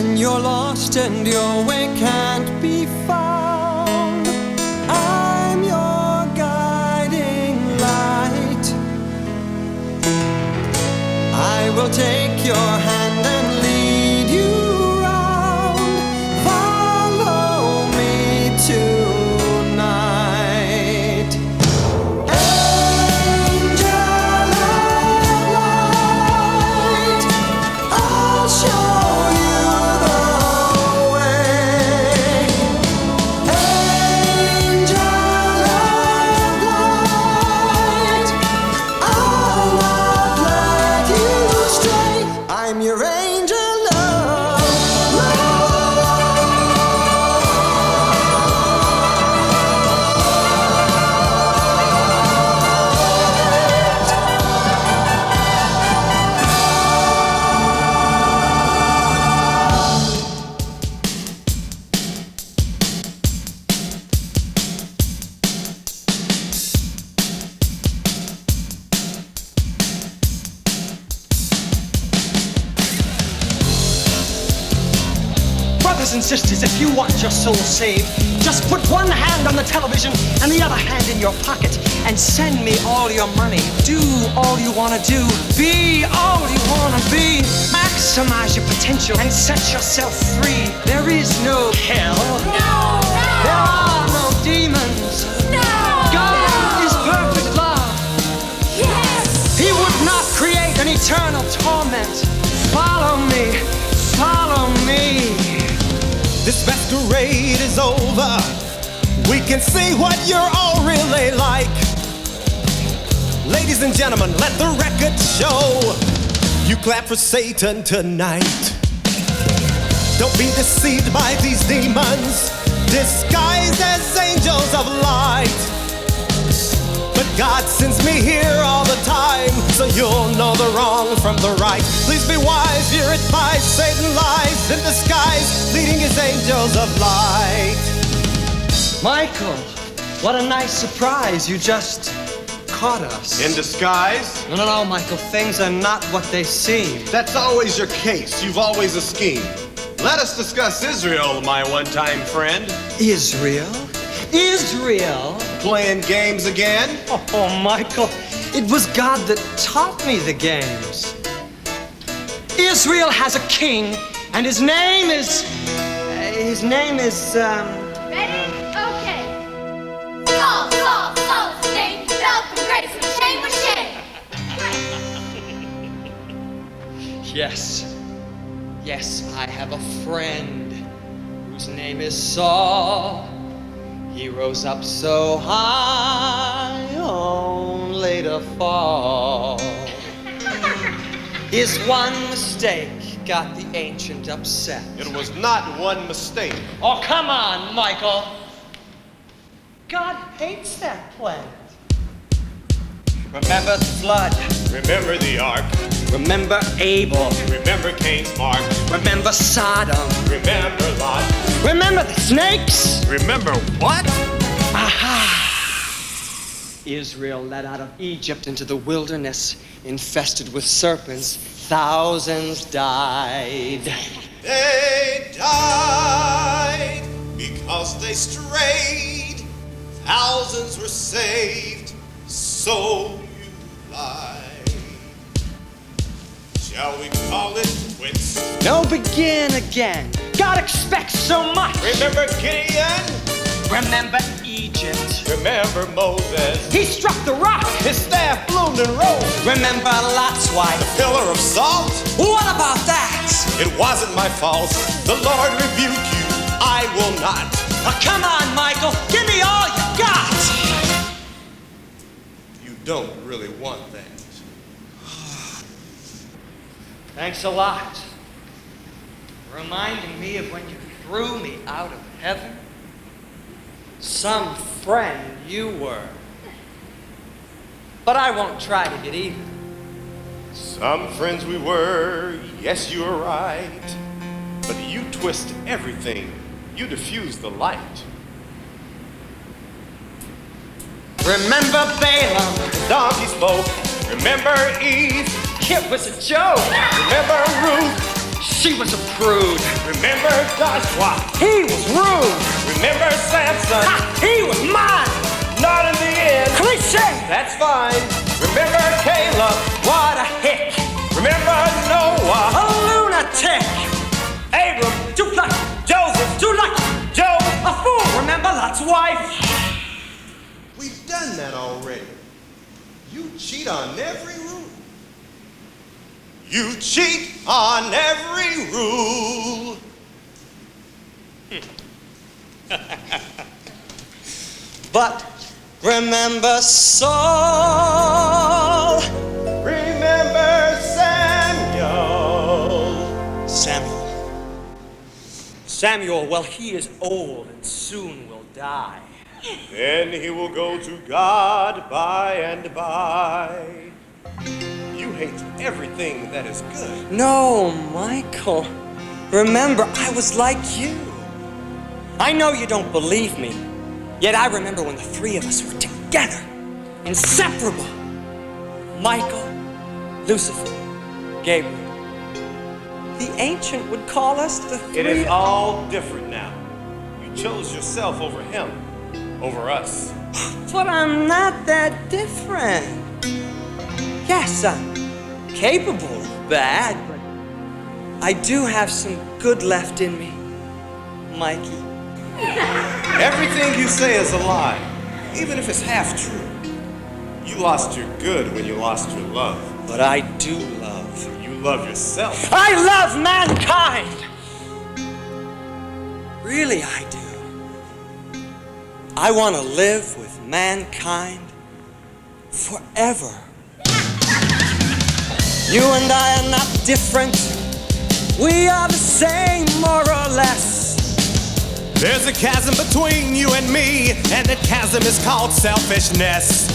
when you're lost and your way can't be found. I'm your guiding light. I will take your hand and lead you round. Follow me tonight. Angel of light, I'll show you the way. Angel of light, I'll not let you stray. I'm your angel of light. Brothers and sisters, if you want your soul saved, just put one hand on the television and the other hand in your pocket and send me all your money. Do all you want to do. Be all you want to be. Maximize your potential and set yourself free. There is no hell. No! There are no demons. No! God is perfect love. Yes! He would not create an eternal torment. Follow me. Follow me. This masquerade is over. We can see what you're all really like. Ladies and gentlemen, let the record show. You clap for Satan tonight. Don't be deceived by these demons, disguised as angels of light. But God sends me here all the time, so you'll know the wrong from the right. Please be wise, you're advised. Satan lies in disguise, leading his angels of light. Michael, what a nice surprise. You just caught us. In disguise? No, Michael. Things are not what they seem. That's always your case. You've always a scheme. Let us discuss Israel, my one-time friend. Israel? Israel? Playing games again? Oh, Michael, it was God that taught me the games. Israel has a king, and his name is... Ready? Okay. Saul, Saul, Saul's his name. Fell from grace and shame was shame. Yes, I have a friend whose name is Saul. He rose up so high, only to fall. His one mistake got the ancient upset. It was not one mistake. Oh, come on, Michael. God hates that planet. Remember the flood. Remember the ark. Remember Abel. Remember Cain's mark. Remember Sodom. Remember Lot. Remember the snakes. Remember what? Aha! Israel led out of Egypt into the wilderness, infested with serpents. Thousands died. They died because they strayed. Thousands were saved, so you lied. Shall we call it quits? No, begin again. God expects so much. Remember Gideon? Remember Egypt. Remember Moses? He struck the rock. His staff bloomed and rose. Remember Lot's wife. Pillar of salt? What about that? It wasn't my fault. The Lord rebuked you. I will not. Oh, come on, Michael. Give me all you got. You don't really want that. Thanks a lot. Reminding me of when you threw me out of heaven. Some friend you were. But I won't try to get even. Some friends we were, yes, you were right. But you twist everything. You diffuse the light. Remember Balaam? The donkey spoke. Remember Eve? It was a joke. Remember Ruth? She was a prude. Remember Joshua? He was rude. Remember Samson? Ha! He was mine. Not in the end. Cliché. That's fine. Remember Caleb? What a hick. Remember Noah? A lunatic. Abram? Too lucky. Joseph? Too lucky. Job? A fool. Remember Lot's wife. We've done that already. You cheat on every rule. You cheat on every rule. But remember Saul. Remember Samuel. Samuel, well, he is old and soon will die. Then he will go to God by and by. You hate everything that is good. No, Michael. Remember, I was like you. I know you don't believe me, yet I remember when the three of us were together, inseparable. Michael, Lucifer, Gabriel. The ancient would call us the three. It is all different now. You chose yourself over him, over us. But I'm not that different. Yes, I'm capable of bad, but I do have some good left in me, Mikey. Everything you say is a lie, even if it's half true. You lost your good when you lost your love. But I do love. You love yourself. I love mankind! Really, I do. I want to live with mankind forever. You and I are not different. We are the same, more or less. There's a chasm between you and me, and that chasm is called selfishness.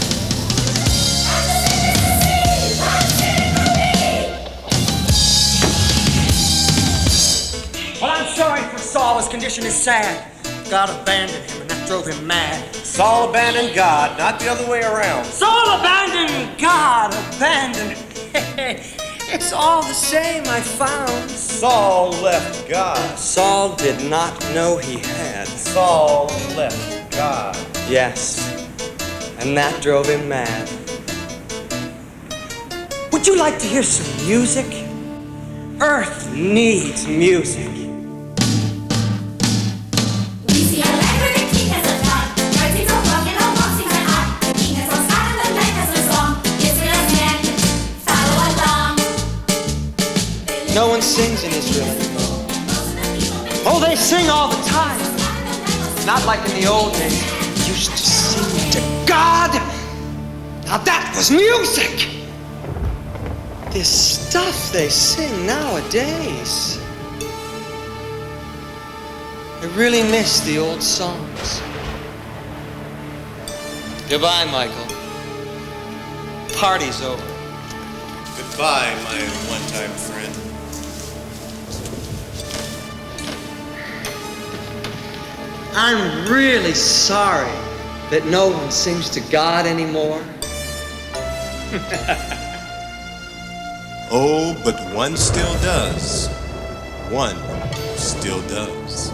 Well, I'm sorry for Saul. His condition is sad. God abandoned him, and that drove him mad. Saul abandoned God, not the other way around. Saul abandoned God, abandoned. It's all the same, I found. Saul left God. Saul did not know he had. Saul left God. Yes, and that drove him mad. Would you like to hear some music? Earth needs music. We see a land where the king has a god. Right things are wrong and all wrong things are odd. The king has no style and the night has no song. Israel's men, follow along. No one sings in Israel anymore. Oh, they sing all the time. Not like in the old days. They used to sing to God. Now that was music. This stuff they sing nowadays. I really miss the old songs. Goodbye, Michael. Party's over. Goodbye, my one-time friend. I'm really sorry that no one sings to God anymore. Oh, but one still does. One still does.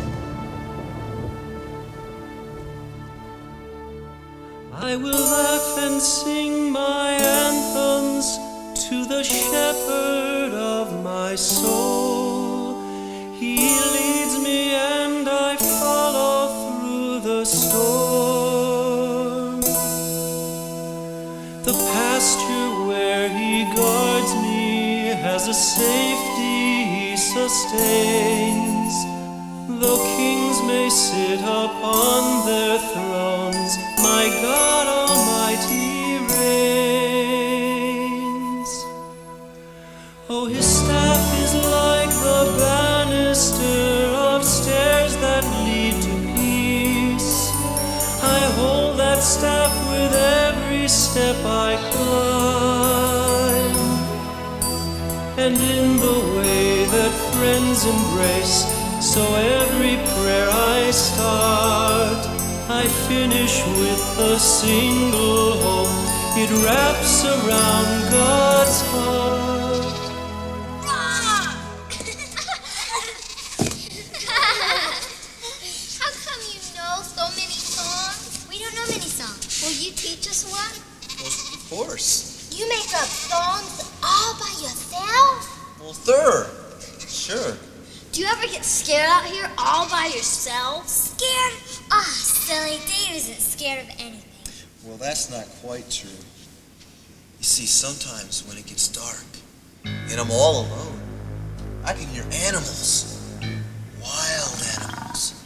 I will laugh and sing my anthems to the shepherd of my soul. He leads me and I follow through the storm. The pasture where he guards me has a safety he sustains. Though kings may sit upon their thrones, my God Almighty reigns. Oh, his staff is like the banister of stairs that lead to peace. I hold that staff with every step I climb. And in the way that friends embrace, so every prayer I start, I finish with a single hope. It wraps around God's heart. up songs all by yourself? Well, third. Sure. Do you ever get scared out here all by yourself? Scared? Ah, silly. Dave isn't scared of anything. Well, that's not quite true. You see, sometimes when it gets dark and I'm all alone, I can hear animals. Wild animals.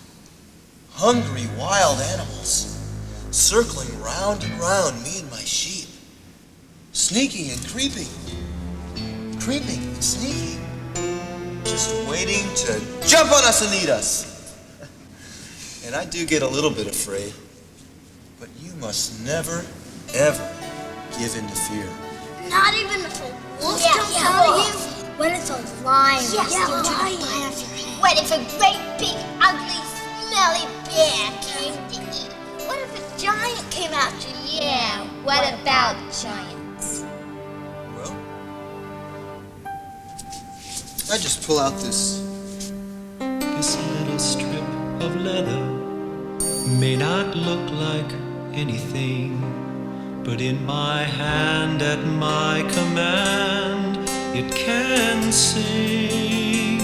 Hungry wild animals. Circling round and round me and my sheep. Sneaking and creeping. Creeping and sneaking. Just waiting to jump on us and eat us. And I do get a little bit afraid. But you must never, ever give in to fear. Not even if a wolf jumps out of you? What if a lion jumps off your head? What if a great big ugly smelly bear came to eat? What if a giant came after you? Yeah, what about giants? Well, I just pull out this little strip of leather may not look like anything, but in my hand at my command it can sing,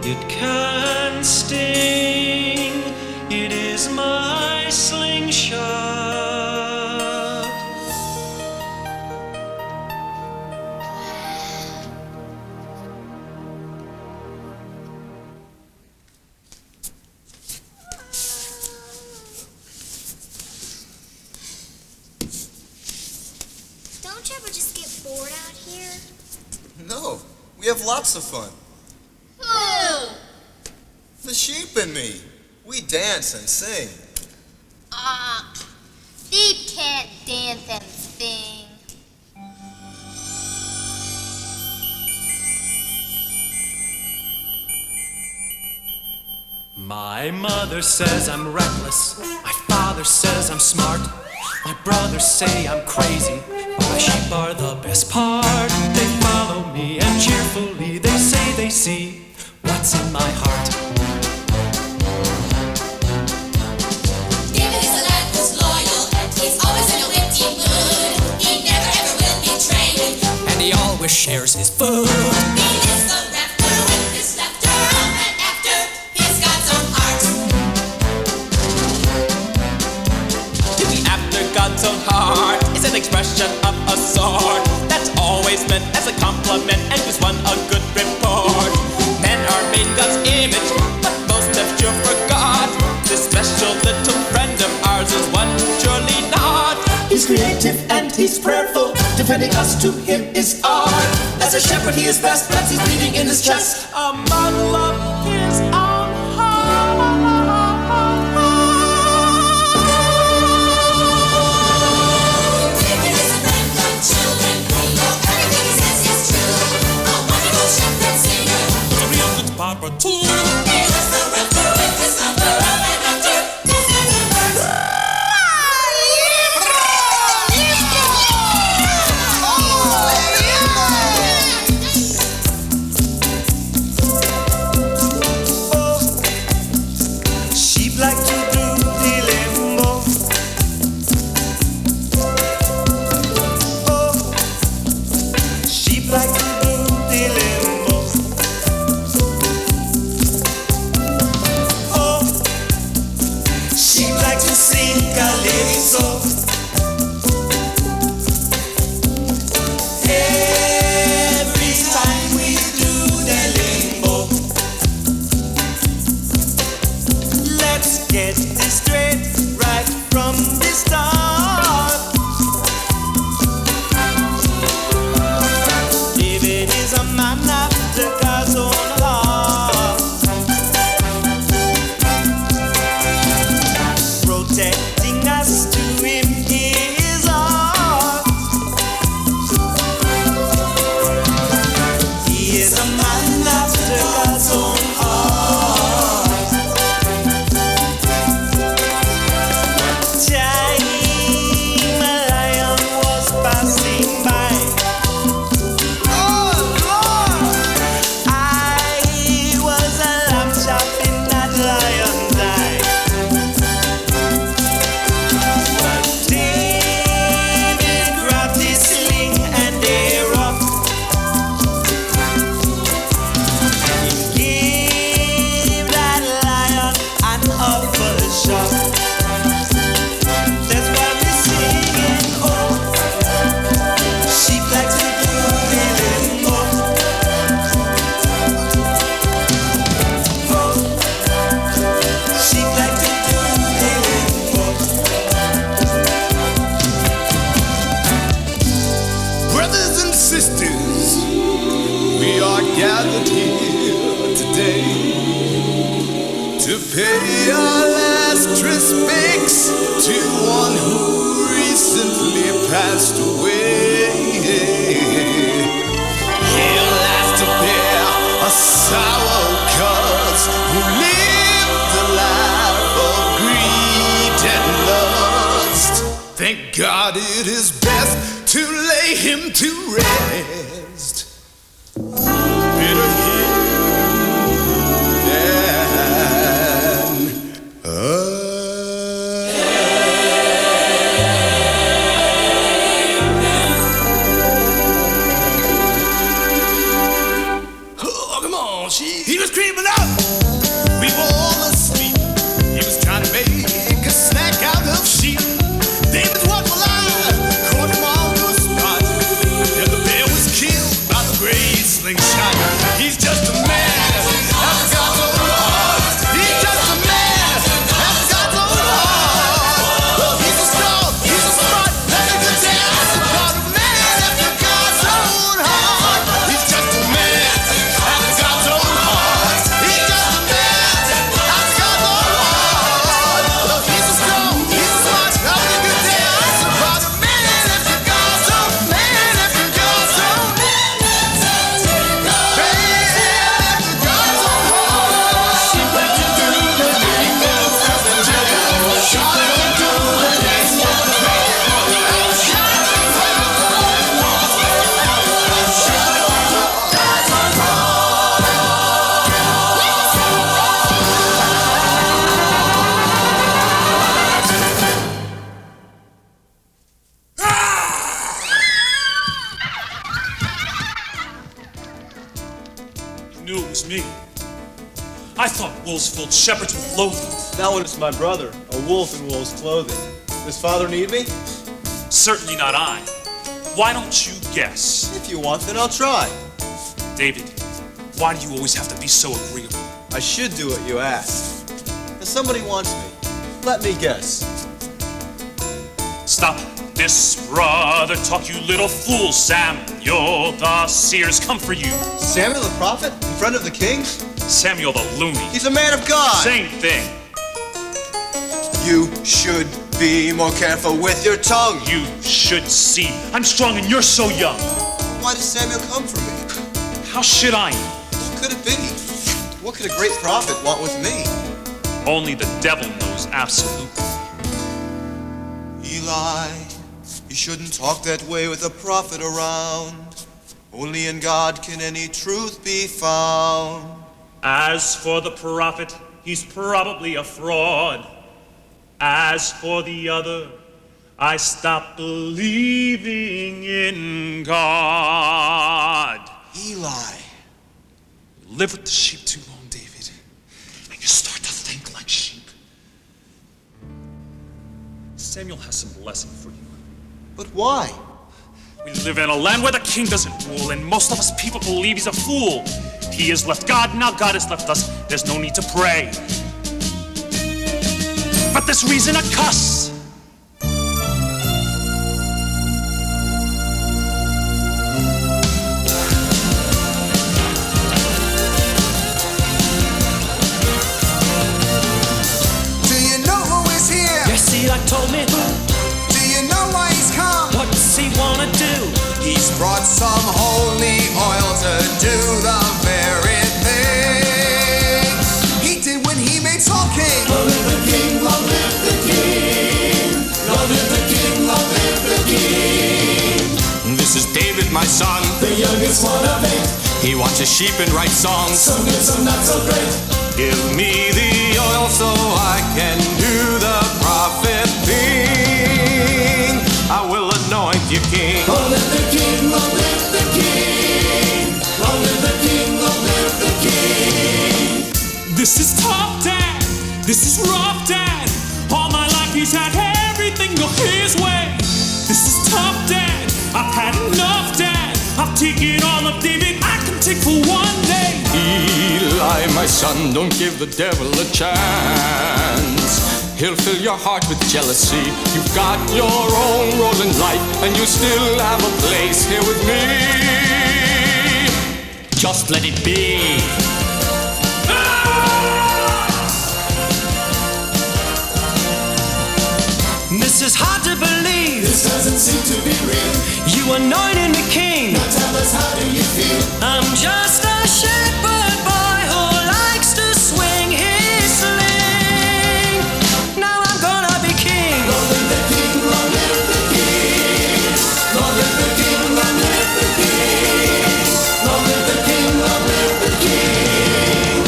it can sting, it is my slingshot. Don't you ever just get bored out here? No, we have lots of fun. Who? The sheep and me. We dance and sing. Sheep can't dance and sing. My mother says I'm reckless, my father says I'm smart, my brothers say I'm crazy, but my sheep are the best part. They follow me and cheerfully they say they see what's in my heart. David is a lad who's loyal, he's always in a witty mood. He never ever will betray me, And he always shares his food. he is the rafter with his laughter, and after he's God's own heart. To be after God's own heart is an expression of a sort that's always meant as a compliment and gives one a good report. Men are made God's image, but most have sure forgot this special little friend of ours is one surely not. He's creative and he's prayerful. Defending us to him is art. As a shepherd he is best, but he's bleeding in his chest. A model of his own heart. David is a friend of children, everything he says is true. A wonderful shepherd singer, A real good papa too. he is the rafter with his laughter, and after he's God's own heart. Sheep like to do the limbo. Oh, sheep like to do the limbo. sisters, we are gathered here today to pay our last respects to one who recently passed away. He'll have to bear a sour cause who lived a life of greed and lust. Thank God it is best to lay him to rest. Better him than us. Oh, come on, he was creeping up. We were all asleep. He was trying to make a snack out of sheep. David's was alive, caught him on the spot. And the bear was killed by the great Slingshot. He's just a man after God's own heart. He's just a man after God's own heart. Well, he's a strong, he's a smart, and a good dance about a man after God's own heart. He's just a man after God's own heart. He's just a man after God's own heart. Well, he's a strong, he's a smart, and a good dance about a man after God's own, man after God's own, man after God's own heart. She went to do the thing that was the devil. She went to do the thing that was the You knew it was me. I thought wolves filled shepherds with loathing. That one is my brother, a wolf in wolf's clothing. Does father need me? Certainly not I. Why don't you guess? If you want, then I'll try. David, why do you always have to be so agreeable? I should do what you ask. If somebody wants me, let me guess. Stop this brother talk, you little fool. Samuel the seer's come for you. Samuel the prophet? In front of the king? Samuel the loony. He's a man of God! Same thing. You should be more careful with your tongue. You should see. I'm strong and you're so young. Why does Samuel come for me? How should I know? What could it be? What could a great prophet want with me? Only the devil knows absolutely. Eli, you shouldn't talk that way with a prophet around. Only in God can any truth be found. As for the prophet, he's probably a fraud. As for the other, I stopped believing in God. Eli. You live with the sheep too long, David, and you start to think like sheep. Samuel has some blessing for you. But why? We live in a land where the king doesn't rule, and most of us people believe he's a fool. He has left God, now God has left us. There's no need to pray. But there's reason to cuss. Do you know who is here? Yes, Eli told me who. Do you know why he's come? What does he wanna do? He's brought some holy oil to do the very thing he did when he made Saul king. Long live the king, long live the king. Long live the king, long live the king. This is David, my son, The youngest one of 8. he watches sheep and writes songs. Some good, some not so great. Give me the oil so I can do the prophet thing. I will anoint you king. Long live the king, long live the king. Long live the king, long live the king. This is tough, Dad. This is rough, Dad. All my life he's had everything go his way. This is tough, Dad. I've had enough, Dad. I've taken all of David I can take for one day. Eli, my son, don't give the devil a chance. He'll fill your heart with jealousy. You've got your own role in life, and you still have a place here with me. Just let it be. This is hard to believe. This doesn't seem to be real. You anointed me king. Now tell us, how do you feel? I'm just a shepherd boy who likes to swing his sling. Now I'm gonna be king. Long live the king, long live the king. Long live the king, long live the king. Long live the king, long live the king.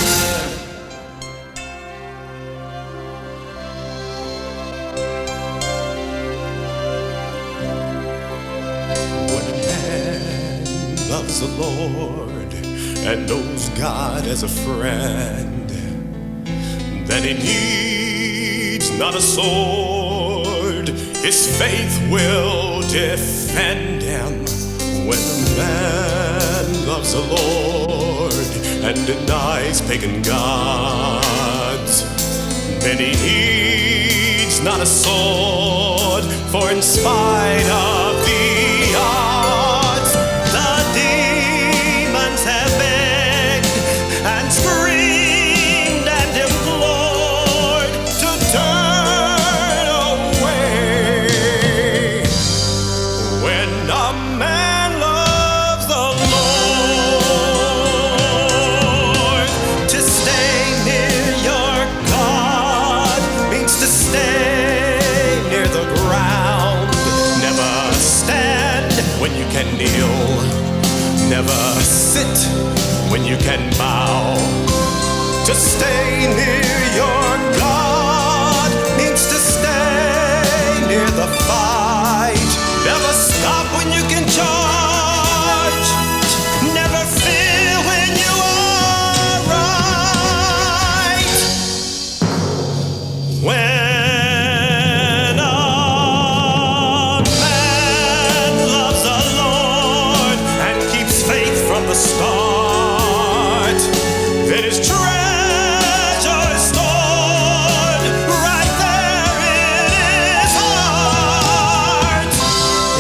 Loves the Lord and knows God as a friend, then he needs not a sword. His faith will defend him. When a man loves the Lord and denies pagan gods, then he needs not a sword, for in spite of the odds, have begged and screamed and implored to turn away. When a man loves the Lord, to stay near your God means to stay near the ground. Never stand when you can kneel. Never sit when you can bow. To stay near your God means to stay near the fight. Never stop when you can charge. Never fear when you are right. When a man loves the Lord and keeps faith from the start, then his treasure is stored right there in his heart.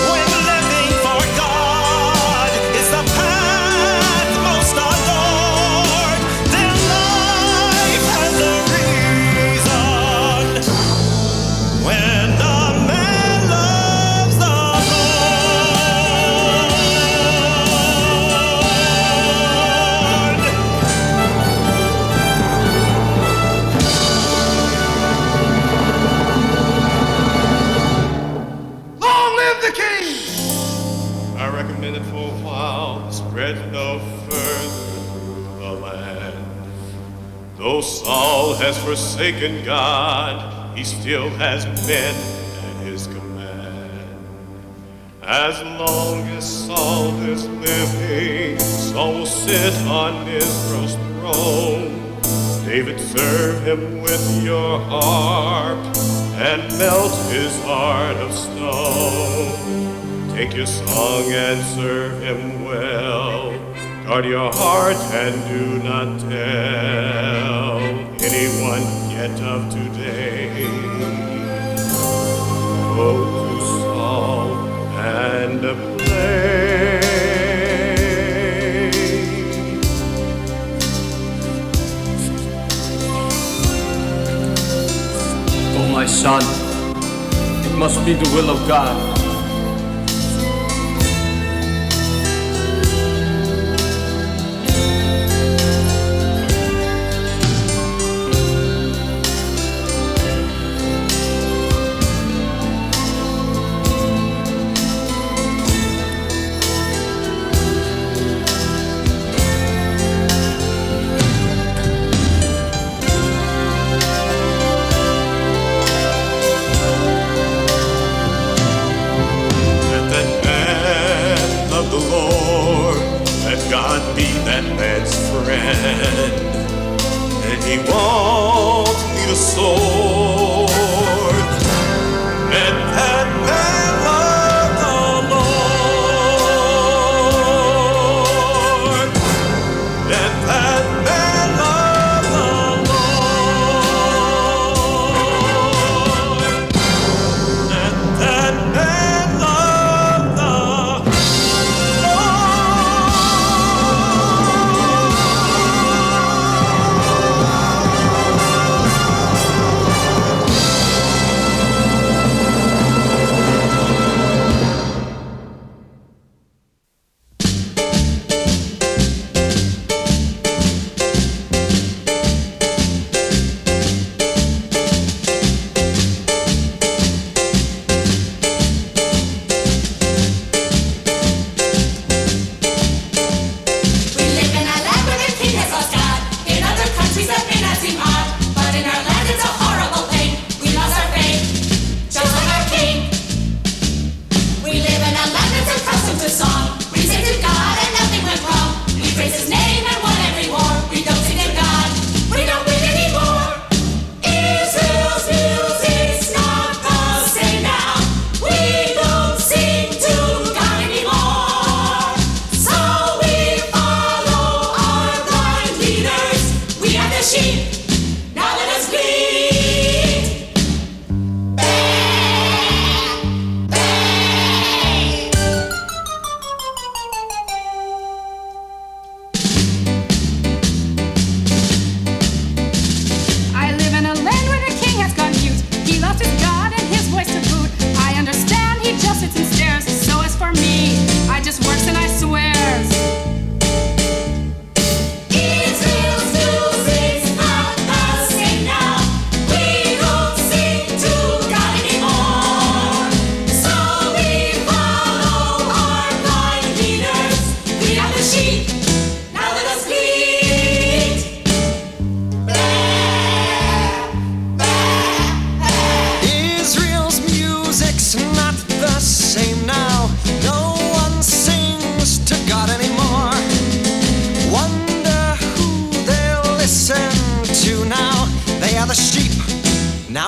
When living for God is the path most adored, then life has a reason. When a man loves the Long live the king! I recommended for a while to spread no further through the land. Though Saul has forsaken God, he still has men at his command. As long as Saul is living, Saul will sit on Israel's throne. David, serve him with your harp and melt his heart of stone. Take your song and serve him well. Guard your heart and do not tell anyone yet of today. Go to Saul and play. Oh, my son, it must be the will of God. And he won't need a sword. And that man loved the Lord. And that man loved the Lord. And that man loved the Lord.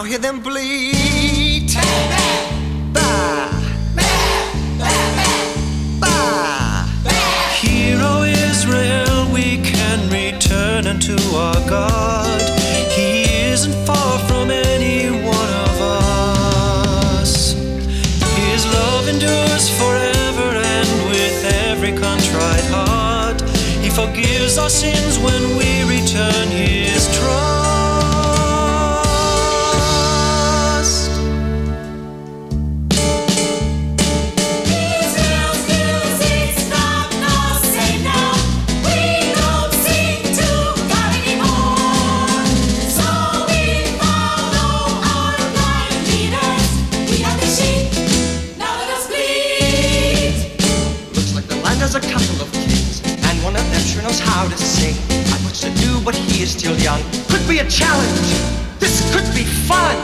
Now hear them bleat. Bah. Hear, O Israel, we can return unto our God. He isn't far from any one of us. His love endures forever, and with every contrite heart, He forgives our sins when we return His trust. There's a couple of kings, and one of them sure knows how to sing. Not much to do, but he is still young. Could be a challenge. This could be fun.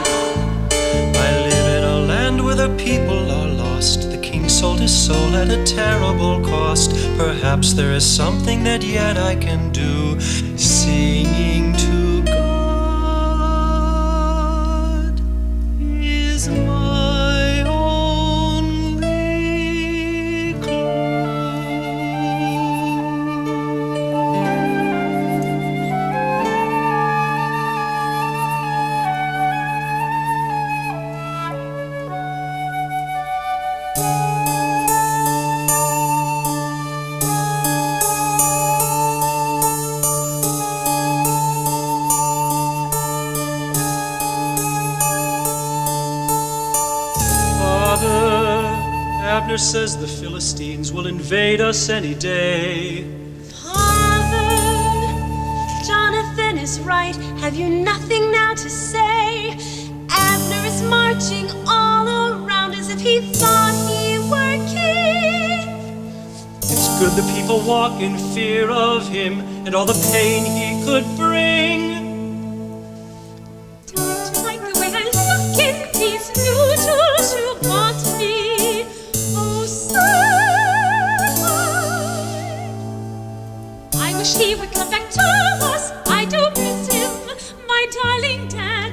I live in a land where the people are lost. The king sold his soul at a terrible cost. Perhaps there is something that yet I can do. Singing to God is my only clue. Abner says the Philistines will invade us any day. Father, Jonathan is right. Have you nothing now to say? Abner is marching all around as if he thought he were king. It's good the people walk in fear of him and all the pain he could bring. Don't you like the way I look in these noodles you bought me? I wish he would come back to us. I do miss him, my darling dad.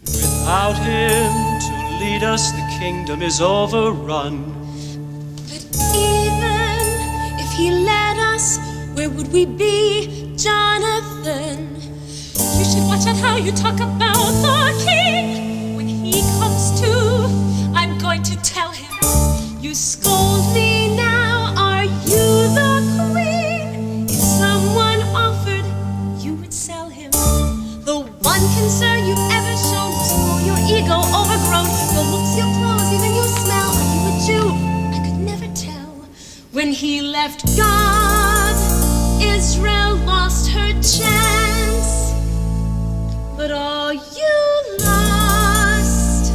Without him to lead us, the kingdom is overrun. But even if he led us, where would we be, Jonathan? You should watch out how you talk about the king. When he comes to, I'm going to tell him. You scold me now, are you the queen? If someone offered, you would sell him. The one concern you've ever shown was for your ego overgrown. Your looks, your clothes, even your smell. Are you a Jew? I could never tell. When he left God, Israel lost her chance. But all you lost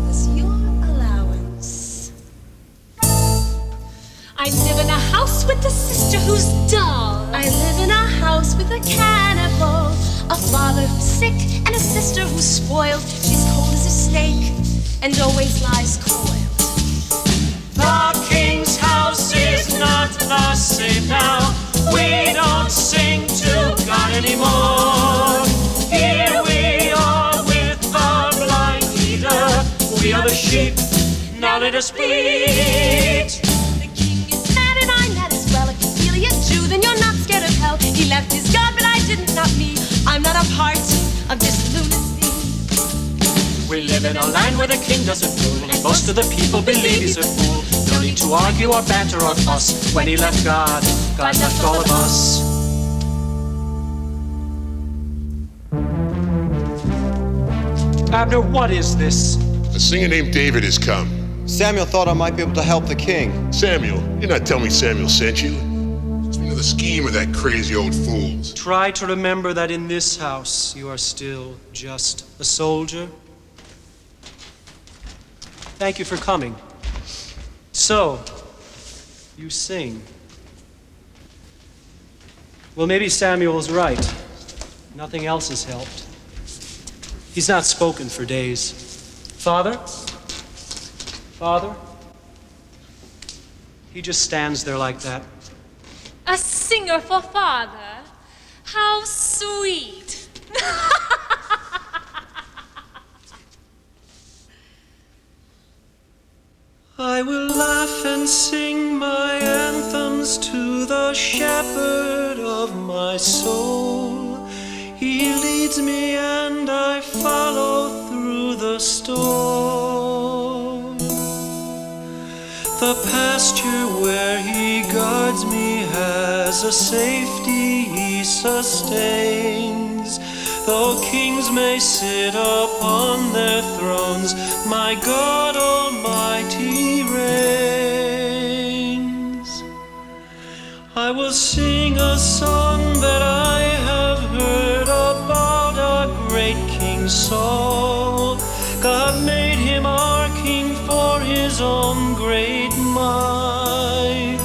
was your allowance. I live in a house with a sister who's dull. I live in a house with a cannibal. A father who's sick and a sister who's spoiled. She's cold as a snake and always lies coiled. The king's house is not the same now. We don't sing to God anymore. Here we are with the blind leader. We are the sheep, now let us bleat. The king is mad and I'm mad as well. If you're really a Jew, then you're not scared of hell. He left his God, but I didn't, not me. I'm not a part of this lunacy. We live in a land where the king doesn't rule, and most of the people believe he's a fool. No need to argue or banter or fuss. When he left God, God left all of us. Abner, what is this? A singer named David has come. Samuel thought I might be able to help the king. Samuel, you're not telling me Samuel sent you? It's another scheme of that crazy old fool's. Try to remember that in this house you are still just a soldier. Thank you for coming. So, you sing. Well, maybe Samuel's right. Nothing else has helped. He's not spoken for days. Father? Father? He just stands there like that. A singer for father? How sweet. I will laugh and sing my anthems to the shepherd of my soul. He leads me and I follow through the storm. The pasture where he guards me has a safety he sustains. Though kings may sit upon their thrones, my God Almighty reigns. I will sing a song that I have heard about our great King Saul. God made him our king for his own great might.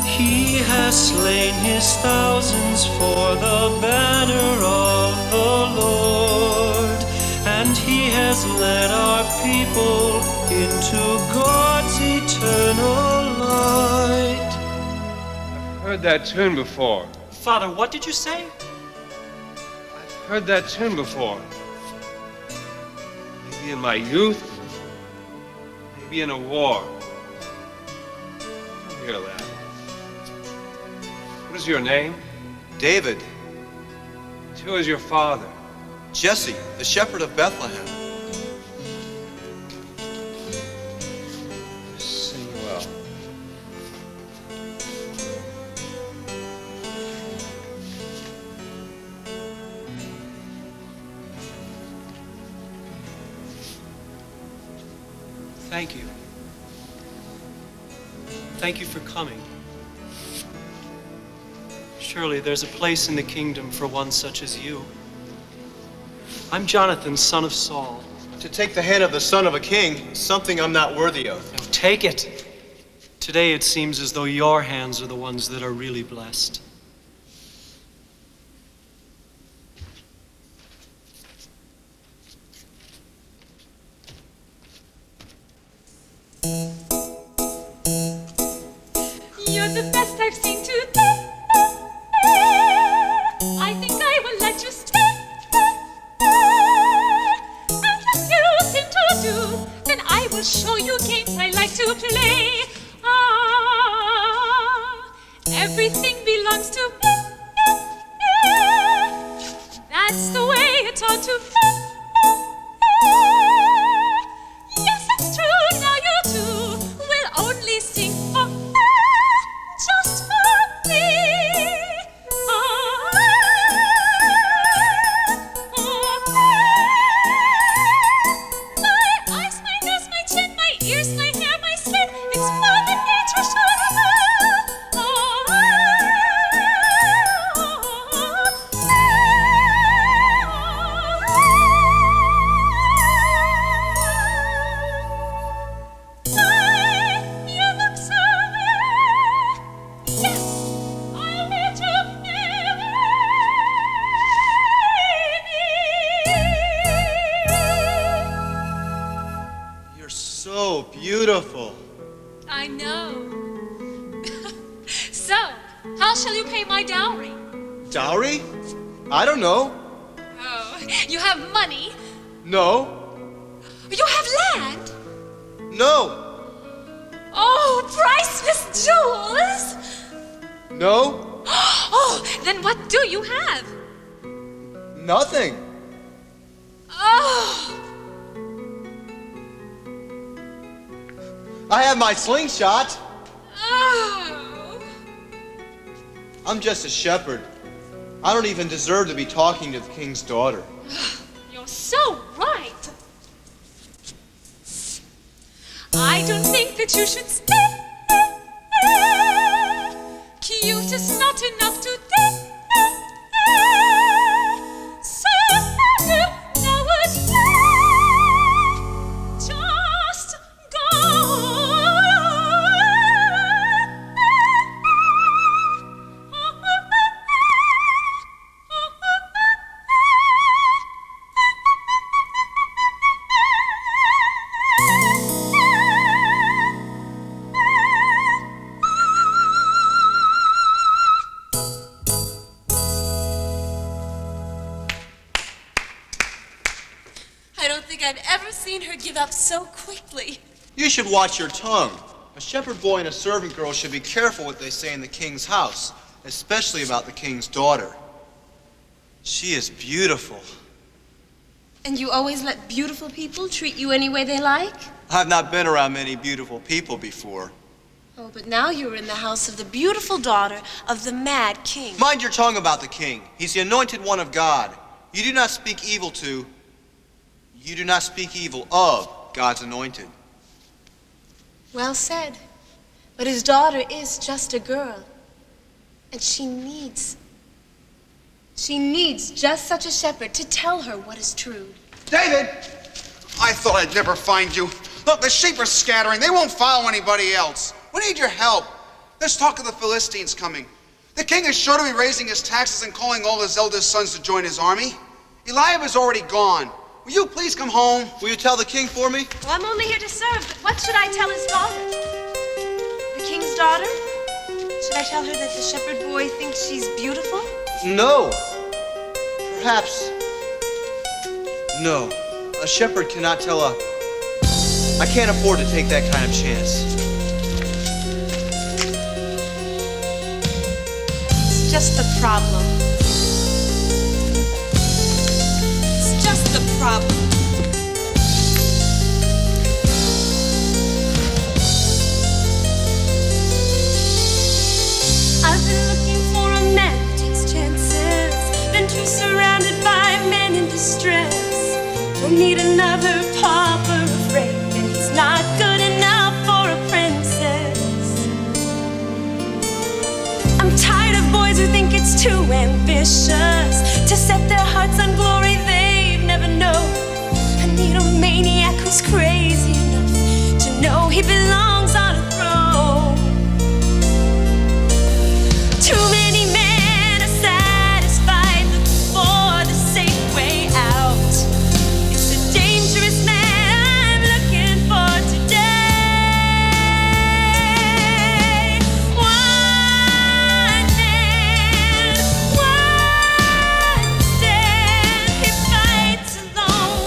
He has slain his thousands for the banner of the Lord, and he has led our people into God's eternal light. I've heard that tune before. Father, what did you say? I've heard that tune before. Maybe in my youth, maybe in a war. Don't hear that. What is your name? David. And who is your father? Jesse, the shepherd of Bethlehem. Sing well. Thank you. Thank you for coming. Surely there's a place in the kingdom for one such as you. I'm Jonathan, son of Saul. To take the hand of the son of a king is something I'm not worthy of. Now take it. Today it seems as though your hands are the ones that are really blessed. You're the best I've seen today. I think I will let you stay. And if you seem to do, then I will show you games I like to play. Ah, everything belongs to me. That's the way it ought to be. Yes, it's true, now you too will only sing for just for me. My eyes, my nose, my chin, my ears, my hair, my skin, it's more than nature should You look so well. Yes, I'll let you You're so beautiful. I know. So, how shall you pay my dowry? Dowry? I don't know. Oh, you have money? No. You have land? No. Oh, priceless jewels? No. Oh, then what do you have? Nothing. Oh, I have my slingshot. oh. I'm just a shepherd. I don't even deserve to be talking to the king's daughter. You're so right. I don't think that you should stay. Cute is not enough today. So you know what? Just go. seen her give up so quickly. You should watch your tongue. A shepherd boy and a servant girl should be careful what they say in the king's house, especially about the king's daughter. She is beautiful. And you always let beautiful people treat you any way they like? I've not been around many beautiful people before. Oh, but now you're in the house of the beautiful daughter of the mad king. Mind your tongue about the king. He's the anointed one of God. You do not speak evil of God's anointed. Well said. But his daughter is just a girl. And she needs just such a shepherd to tell her what is true. David! I thought I'd never find you. Look, the sheep are scattering. They won't follow anybody else. We need your help. There's talk of the Philistines coming. The king is sure to be raising his taxes and calling all his eldest sons to join his army. Eliab is already gone. Will you please come home? Will you tell the king for me? Well, I'm only here to serve, but what should I tell his daughter? The king's daughter? Should I tell her that the shepherd boy thinks she's beautiful? No. Perhaps. No. A shepherd cannot tell I can't afford to take that kind of chance. It's just the problem. It's just the problem. I've been looking for a man who takes chances, been too surrounded by men in distress. Don't need another pauper afraid that he's not good enough for a princess. I'm tired of boys who think it's too ambitious to set their hearts on glory they've never known. I need a maniac who's crazy enough to know he belongs on a throne. Too many men are satisfied looking for the safe way out. It's a dangerous man I'm looking for today. One man, one stand. He fights alone.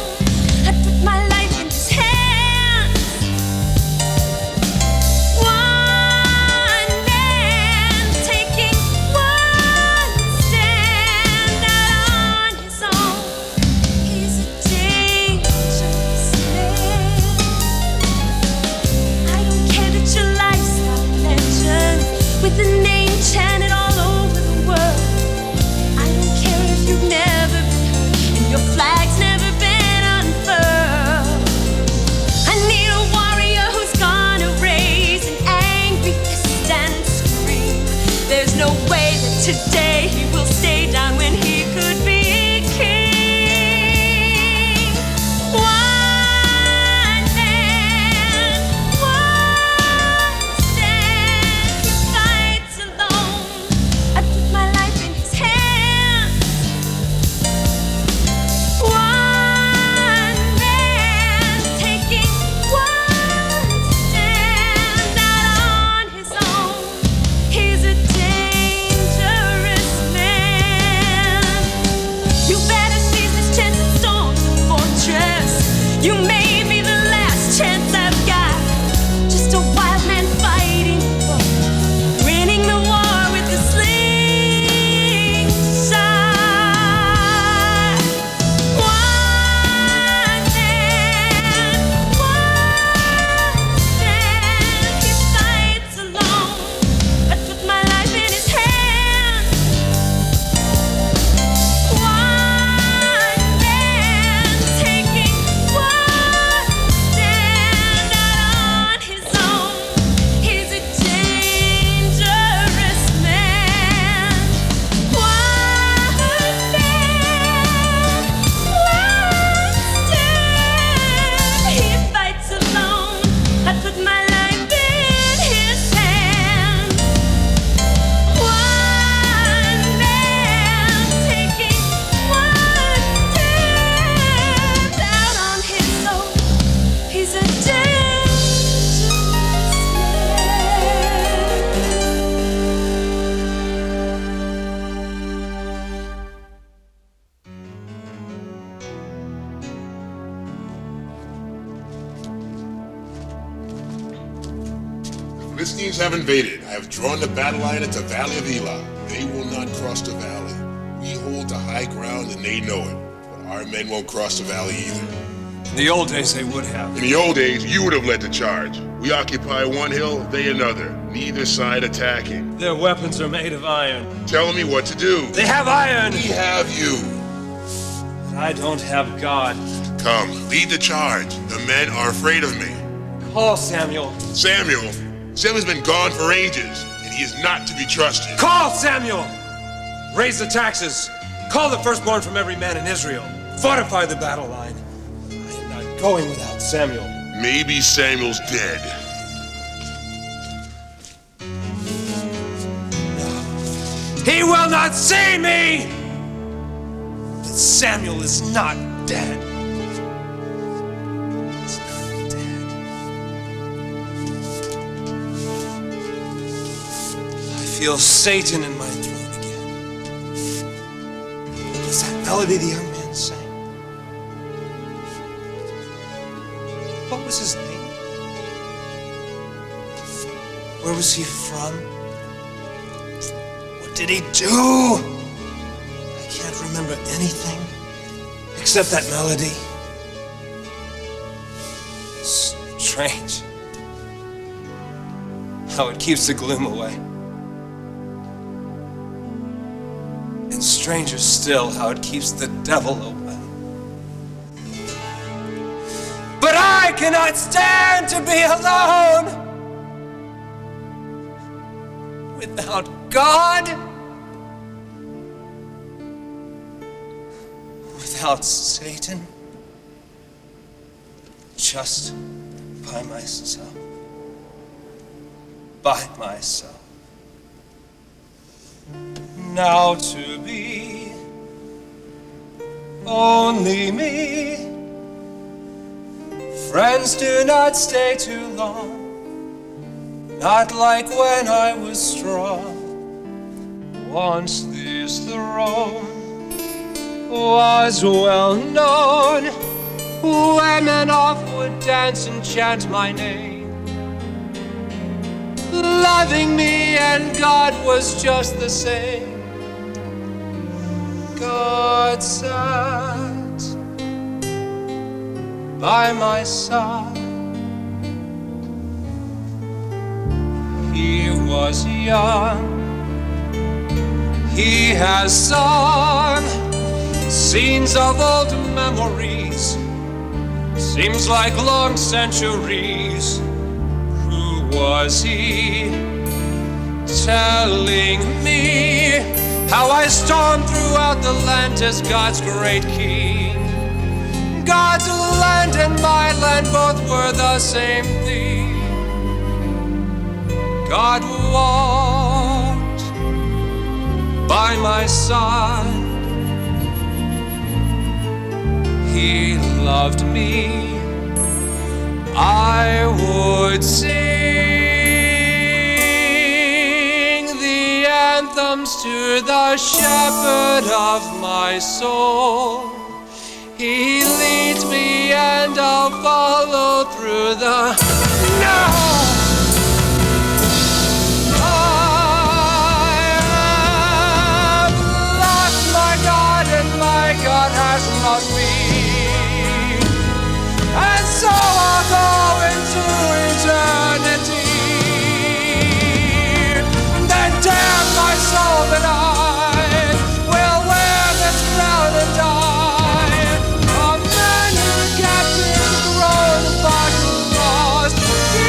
I put my life in his hands. One man taking one stand out on his own. He's a dangerous man. I don't care that your life's not legend with the name chanted all over the world. I don't care if you've never been hurt and your flag's never been unfurled. I need a warrior who's gonna raise an angry fist and scream. There's no way that today he will stay down when he could be king. One man, one stand. He fights alone. I put my life in his hands. One man taking one stand out on his own. He's a dangerous Philistines have invaded. I have drawn the battle line at the Valley of Elah. They will not cross the valley. We hold the high ground and they know it. But our men won't cross the valley either. In the old days, they would have. In the old days, you would have led the charge. We occupy one hill, they another. Neither side attacking. Their weapons are made of iron. Tell me what to do. They have iron! We have you. But I don't have God. Come, lead the charge. The men are afraid of me. Call Samuel. Samuel? Samuel's been gone for ages, and he is not to be trusted. Call Samuel! Raise the taxes. Call the firstborn from every man in Israel. Fortify the battle line. I am not going without Samuel. Maybe Samuel's dead. He will not see me! But Samuel is not dead. He's not dead. I feel Satan in my throat again. What was that melody the young man sang? What was his name? Where was he from? What did he do? I can't remember anything except that melody. Strange how it keeps the gloom away. And stranger still how it keeps the devil away. But I cannot stand to be alone without God, without Satan, just by myself. By myself. Now to be only me. Friends do not stay too long. Not like when I was strong. Once this throne was well known. Women oft would dance and chant my name, loving me, and God was just the same. God sat by my side. He was young. He has sung scenes of old memories. Seems like long centuries. Who was he? Telling me how I stormed throughout the land as God's great king. God's land and my land both were the same thing. God walked by my side. He loved me. I would sing the anthems to the shepherd of my soul. He leads me and I'll follow through the no. My God has lost me, and so I'll go into eternity. Then damn my soul that I will wear this crown and die. A man who kept his throne but lost is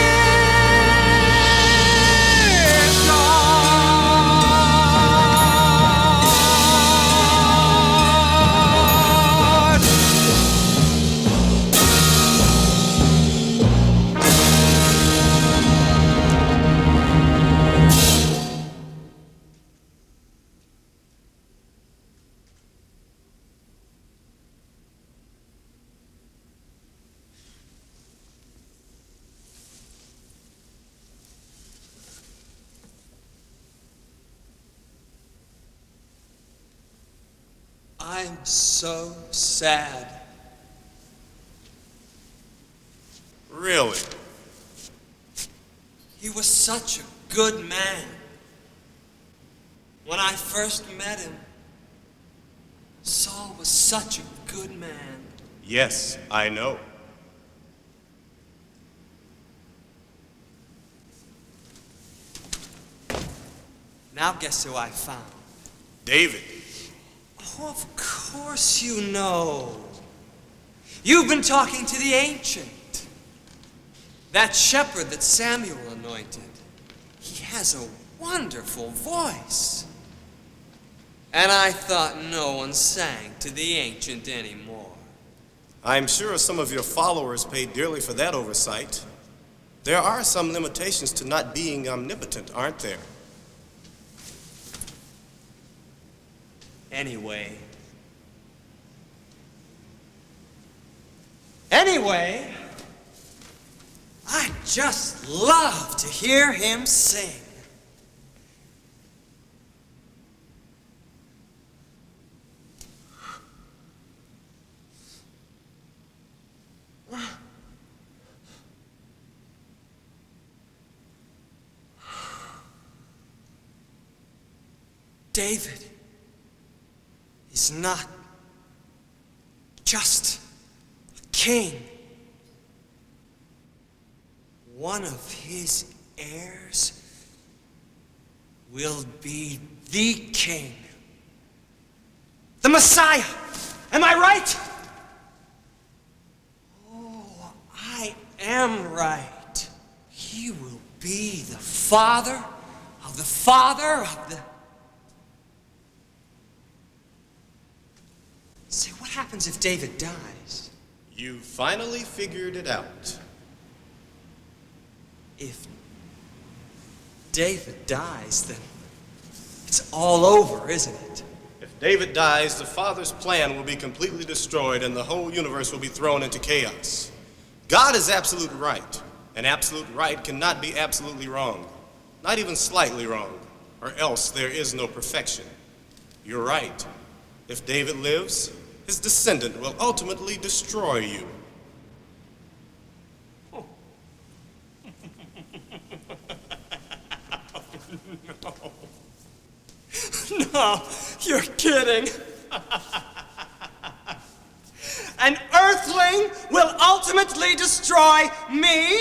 I'm so sad. Really? He was such a good man. When I first met him, Saul was such a good man. Yes, I know. Now guess who I found? David. Oh, of course you know. You've been talking to the ancient. That shepherd that Samuel anointed. He has a wonderful voice. And I thought no one sang to the ancient anymore. I'm sure some of your followers paid dearly for that oversight. There are some limitations to not being omnipotent, aren't there? Anyway, I just love to hear him sing. David is not just a king. One of his heirs will be the king, the Messiah. Am I right? Oh, I am right. He will be the father of the father of the... Say, what happens if David dies? You finally figured it out. If David dies, then it's all over, isn't it? If David dies, the Father's plan will be completely destroyed and the whole universe will be thrown into chaos. God is absolute right, and absolute right cannot be absolutely wrong, not even slightly wrong, or else there is no perfection. You're right. If David lives, his descendant will ultimately destroy you. No, you're kidding. An earthling will ultimately destroy me?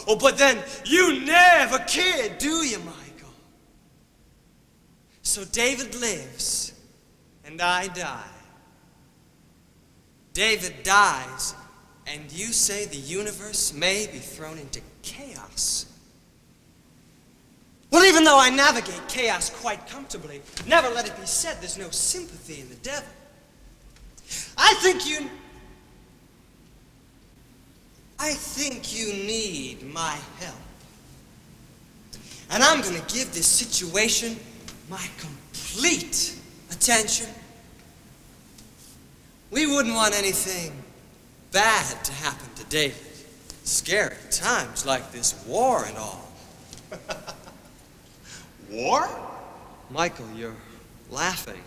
Oh, but then you never kid, do you, Michael? So David lives, and I die. David dies, and you say the universe may be thrown into chaos. Well, even though I navigate chaos quite comfortably, never let it be said there's no sympathy in the devil. I think you need my help. And I'm going to give this situation my complete attention. We wouldn't want anything bad to happen to David. Scary times like this war and all. War? Michael, you're laughing.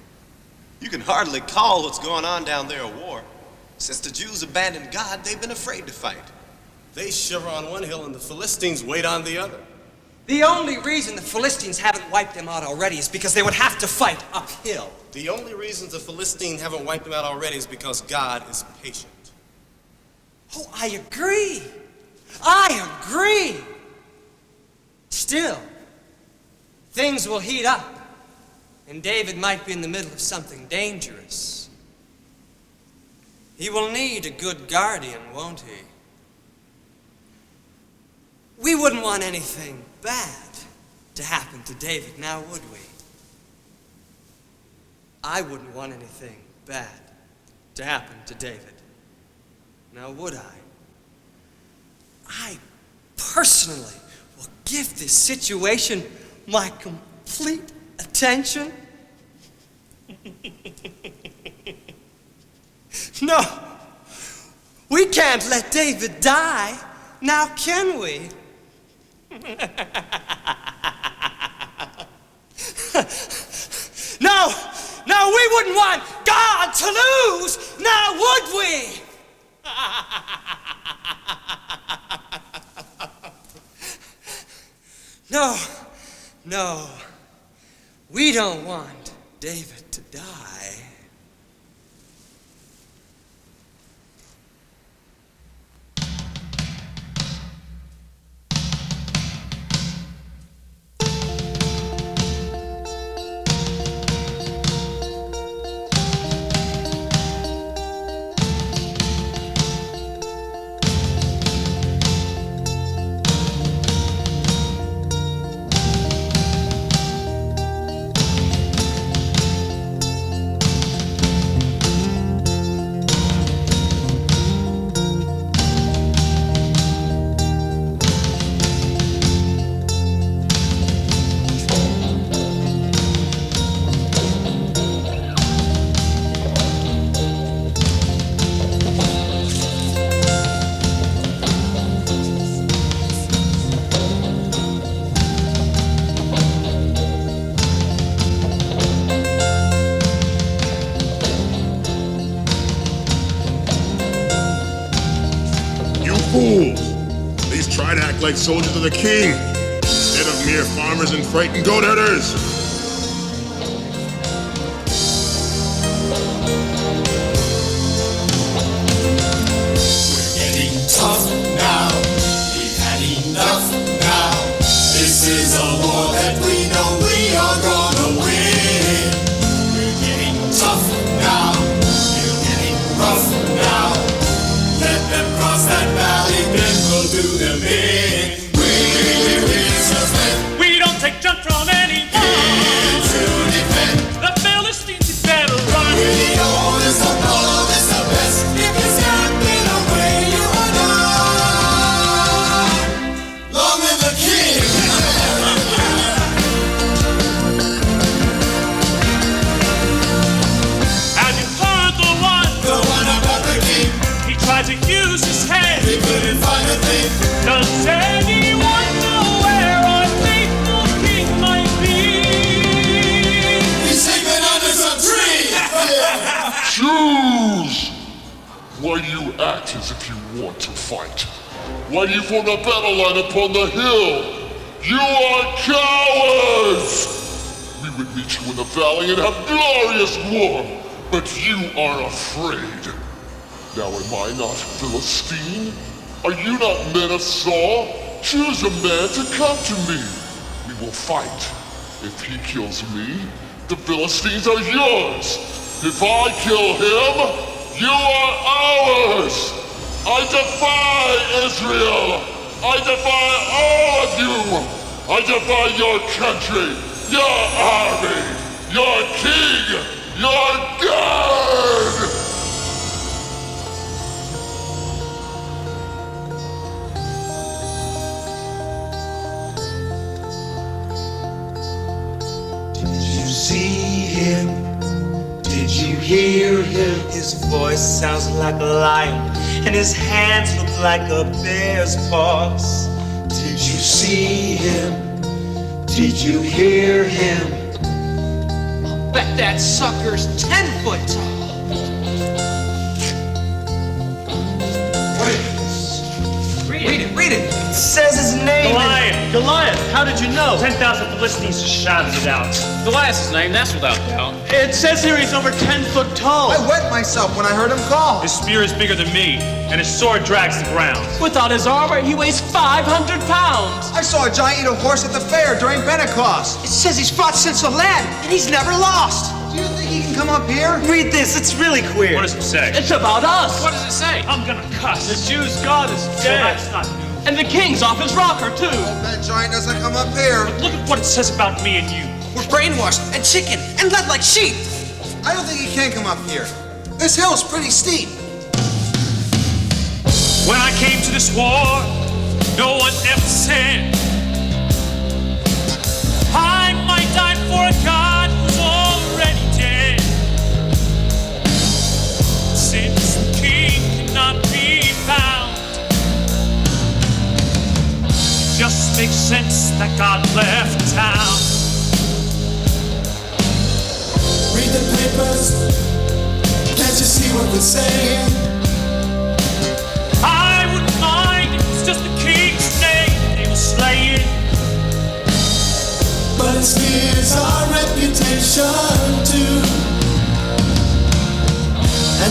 You can hardly call what's going on down there a war. Since the Jews abandoned God, they've been afraid to fight. They shiver on one hill and the Philistines wait on the other. The only reason the Philistines haven't wiped them out already is because they would have to fight uphill. The only reason the Philistines haven't wiped them out already is because God is patient. Oh, I agree. I agree. Still, things will heat up, and David might be in the middle of something dangerous. He will need a good guardian, won't he? We wouldn't want anything bad to happen to David, now would we? I wouldn't want anything bad to happen to David, now would I? I personally will give this situation my complete attention. No, we can't let David die, now can we? No, we wouldn't want God to lose, now would we? David to die. Try to act like soldiers of the king, instead of mere farmers and frightened goat herders. We're getting tough now. We've had enough now. This is a war that we know we are gonna win. We're getting tough now. We're getting rough now. Let them cross that valley, then we'll do them in. We don't take junk from anyone. To defend. The Philistines, you better run. We're the oldest, the boldest, the best. If you stand in our way, you are done. Long live the king. Have you heard the one about the king? He tried to use his head. He couldn't find a thing. Does anyone know where our faithful king might be? He's sleeping under some tree. Choose! Why do you act as if you want to fight? Why do you form a battle line upon the hill? You are cowards! We would meet you in the valley and have glorious war, but you are afraid. Now am I not Philistine? Are you not men of Saul? Choose a man to come to me. We will fight. If he kills me, the Philistines are yours. If I kill him, you are ours. I defy Israel. I defy all of you. I defy your country, your army, your king, your God. See him? Did you hear him? His voice sounds like a lion, and his hands look like a bear's paws. Did you see him? Did you hear him? I'll bet that sucker's 10 foot tall. Read it. It says his name. Goliath, how did you know? 10,000 Philistines just shouted it out. Goliath's name, that's without doubt. It says here he's over 10 foot tall. I wet myself when I heard him call. His spear is bigger than me, and his sword drags the ground. Without his armor, he weighs 500 pounds. I saw a giant eat a horse at the fair during Pentecost. It says he's fought since the lad, and he's never lost. Do you think he can come up here? Read this, it's really queer. What does it say? It's about us. What does it say? I'm gonna cuss. The Jews' God is dead. Well, that's not new. And the king's off his rocker, too. That giant doesn't come up here. But look at what it says about me and you. We're brainwashed and chicken and led like sheep. I don't think he can come up here. This hill's pretty steep. When I came to this war, no one ever said I might die for a God who's already dead. Since the king cannot be found, just makes sense that God left town. Read the papers. Can't you see what we're saying? I wouldn't mind if it's just the king's name they were slaying. But it smears our reputation too.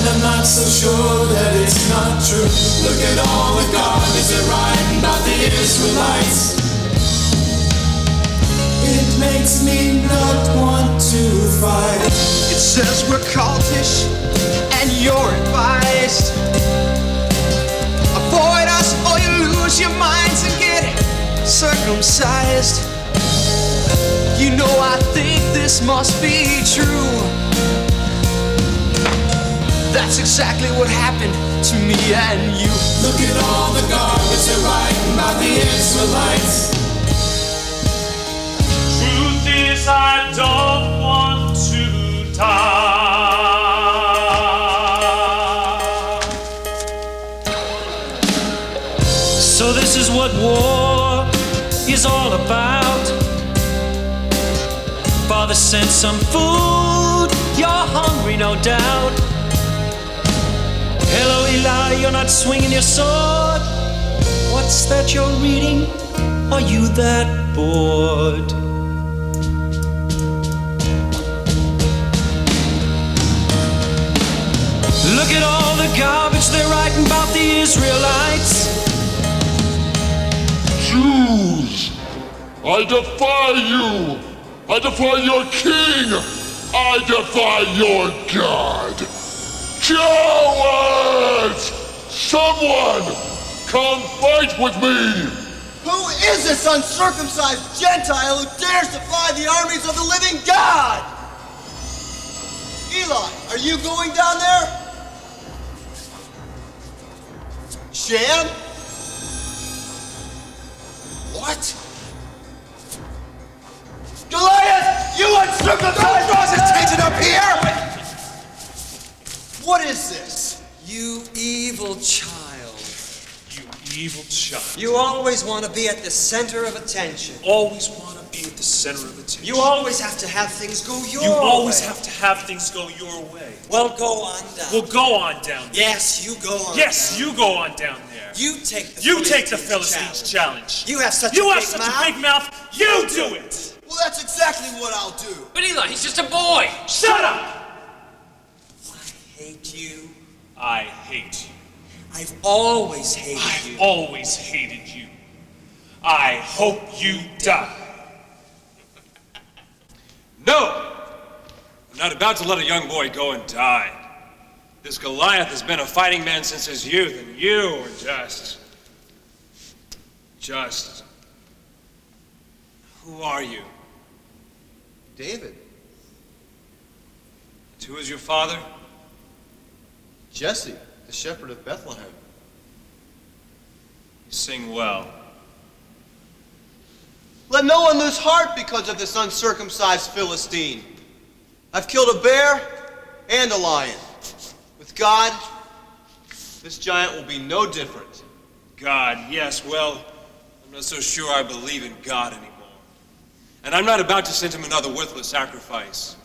I'm not so sure that it's not true. Look at all the garbage they're writing about the Israelites. It makes me not want to fight. It says we're cultish and you're advised. Avoid us or you lose your minds and get circumcised. You know I think this must be true. That's exactly what happened to me and you. Look at all the garbage they're writing about the Israelites. Truth is, I don't want to die. So this is what war is all about. Father sent some food, you're hungry, no doubt. Hello, Eli, you're not swinging your sword. What's that you're reading? Are you that bored? Look at all the garbage they're writing about the Israelites. Jews, I defy you. I defy your king. I defy your God. Cowards! Someone, come fight with me! Who is this uncircumcised Gentile who dares defy the armies of the living God? Eli, are you going down there? Sham? What? Goliath, you uncircumcised! Don't hesitate it up here! What is this? You evil child. You evil child. You always want to be at the center of attention. Always want to be at the center of attention. You always have to have things go your way. You always have to have things go your way. Well, go on down. Well, go on down. Yes, you go on. Yes, you go on down there. You take the Philistines challenge. You have such a big mouth. You do it. Well, that's exactly what I'll do. But Eli, he's just a boy. Shut up. I hate you. I hate you. I've always hated you. I've always hated you. I hope you die. No! I'm not about to let a young boy go and die. This Goliath has been a fighting man since his youth, and you are just... Who are you? David. And who is your father? Jesse, the shepherd of Bethlehem. You sing well. Let no one lose heart because of this uncircumcised Philistine. I've killed a bear and a lion. With God, this giant will be no different. God, yes, well, I'm not so sure I believe in God anymore. And I'm not about to send him another worthless sacrifice.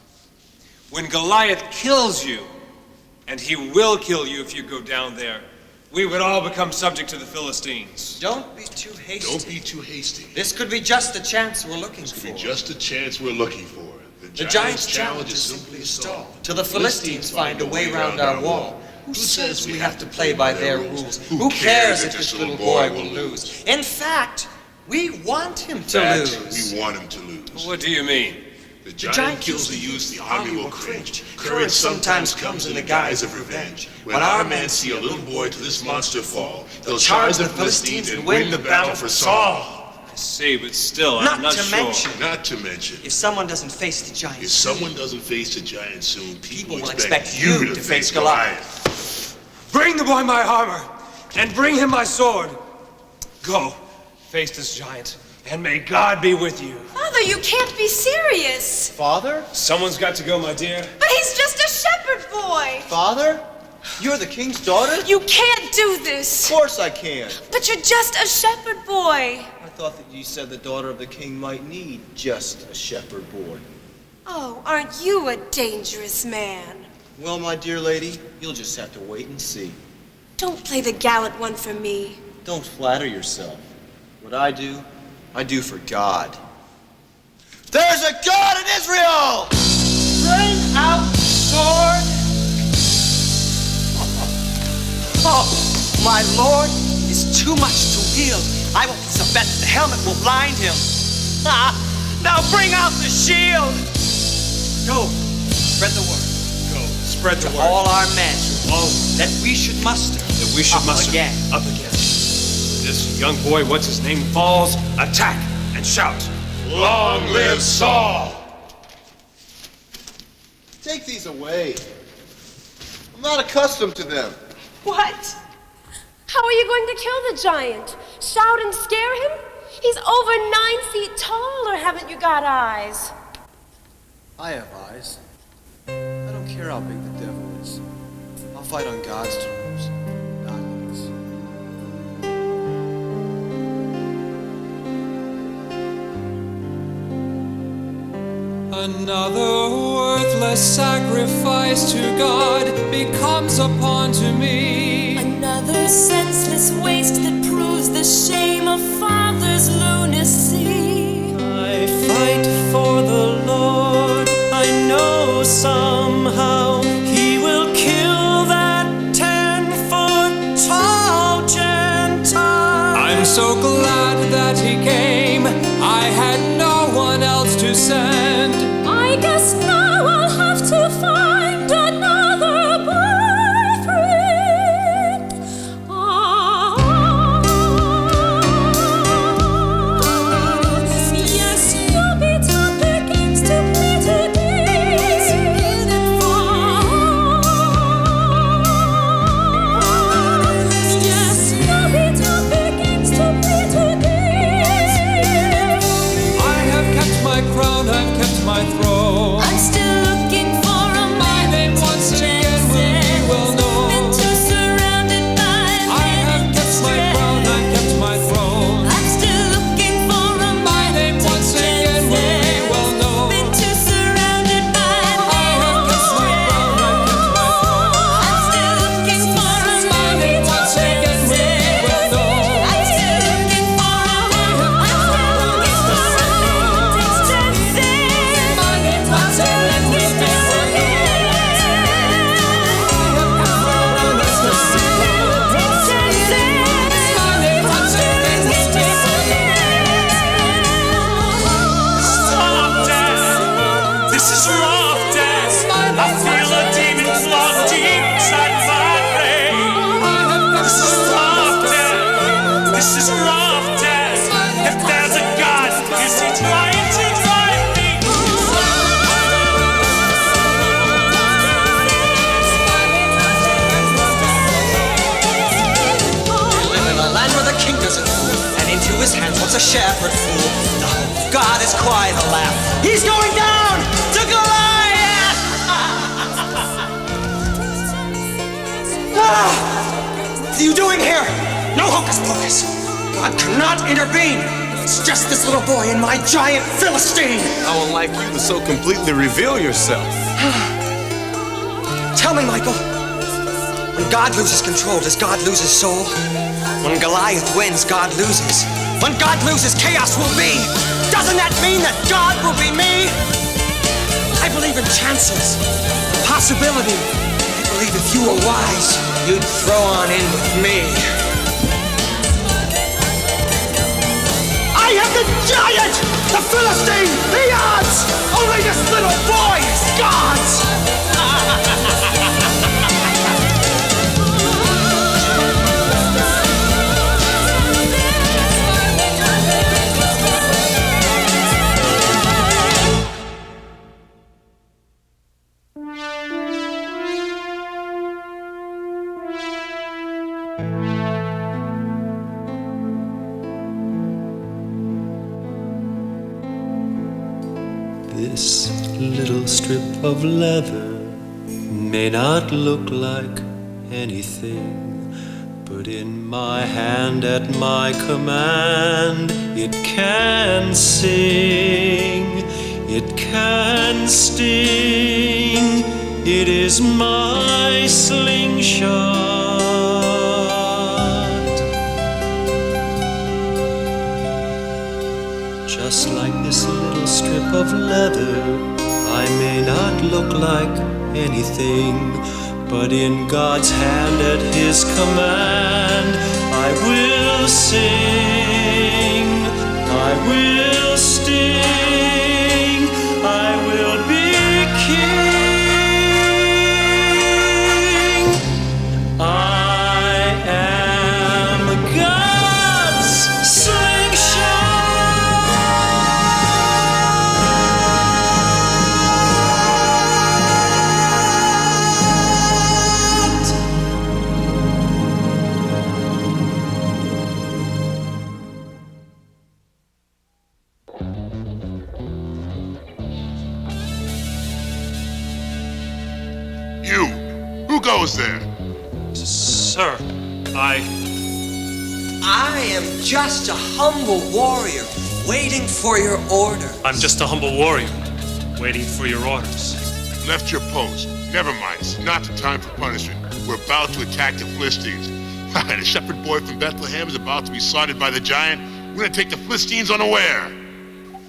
When Goliath kills you, and he will kill you if you go down there, we would all become subject to the Philistines. Don't be too hasty. Don't be too hasty. This could be just the chance we're looking for. This could be just the chance we're looking for. The Giants' challenge is simply a stall. Till the Philistines find a way round our wall. Who says we have to play by their rules? Who cares if this little boy will lose? In fact, we want him to lose. We want him to lose. What do you mean? The giant kills the youth, the army will cringe. Courage sometimes comes in the guise of revenge. When our men see a little boy to this monster fall, they'll charge the Philistines and win the battle for Saul. I see, but still, I'm not sure. Not to mention, if someone doesn't face the giant soon, people will expect you to face Goliath. Bring the boy my armor, and bring him my sword. Go, face this giant, and may God be with you. Father, you can't be serious. Father? Someone's got to go, my dear. But he's just a shepherd boy. Father? You're the king's daughter? You can't do this. Of course I can. But you're just a shepherd boy. I thought that you said the daughter of the king might need just a shepherd boy. Oh, aren't you a dangerous man? Well, my dear lady, you'll just have to wait and see. Don't play the gallant one for me. Don't flatter yourself. What I do for God. There's a God in Israel! Bring out the sword. Oh, my lord is too much to wield. I will place a bet that the helmet will blind him. Now bring out the shield. Go, spread the word. Go, spread the to word. all our men that we should muster. That we should up muster again. up again. This young boy, what's his name, falls, attack, and shout. Long live Saul! Take these away. I'm not accustomed to them. What? How are you going to kill the giant? Shout and scare him? He's over 9 feet tall, or haven't you got eyes? I have eyes. I don't care how big the devil is. I'll fight on God's terms, not his. Another worthless sacrifice to God becomes upon to me. Another senseless waste that proves the shame of father's lunacy. I fight for the Lord. I know somehow He will kill that 10-foot tall Gentile. I'm so glad that he came. I had no one else to send. I guess now I'll have to find another boyfriend. Yes, you'll be taught the games to play today. Yes, you'll be taught the games to play today. I have kept my crown, I've kept my throne. I'm still looking for a My name once again will be well known. Been too surrounded by I have kept my crown, I've kept my throne. I'm still looking for a My name once again will be well known. Been too surrounded by I have kept my crown, I've kept my throne. I'm still looking for a My name once again will be well known. I'm still looking for a Stop, Dad! This is wrong, Dad! I feel a demon flood deep inside my brain. Stop, Dad! This is wrong, Dad! If there's a God, is he trying to drive me? We live in a land where the king doesn't rule, and into his hands what's a shepherd fool. The hope of God is quite a laugh. He's going down to Goliath! What are you doing here? No hocus pocus. God cannot intervene. It's just this little boy and my giant Philistine. I would like you to so completely reveal yourself. Tell me, Michael, when God loses control, does God lose his soul? When Goliath wins, God loses. When God loses, chaos will be. Doesn't that mean that God will be me? I believe in chances, possibility. I believe if you were wise, you'd throw on in with me. I am the giant, the Philistine, the odds. Only this little boy is God's. This little strip of leather may not look like anything, but in my hand at my command it can sing, it can sting, it is my slingshot. Just like this little strip of leather, I may not look like anything, but in God's hand at His command I will sing, I will sting, I will be king. I am God's You! Who goes there? Sir, I am just a humble warrior waiting for your order. I'm just a humble warrior waiting for your orders. Left your post. Never mind, it's not the time for punishment. We're about to attack the Philistines. The shepherd boy from Bethlehem is about to be slaughtered by the giant. We're gonna take the Philistines unaware.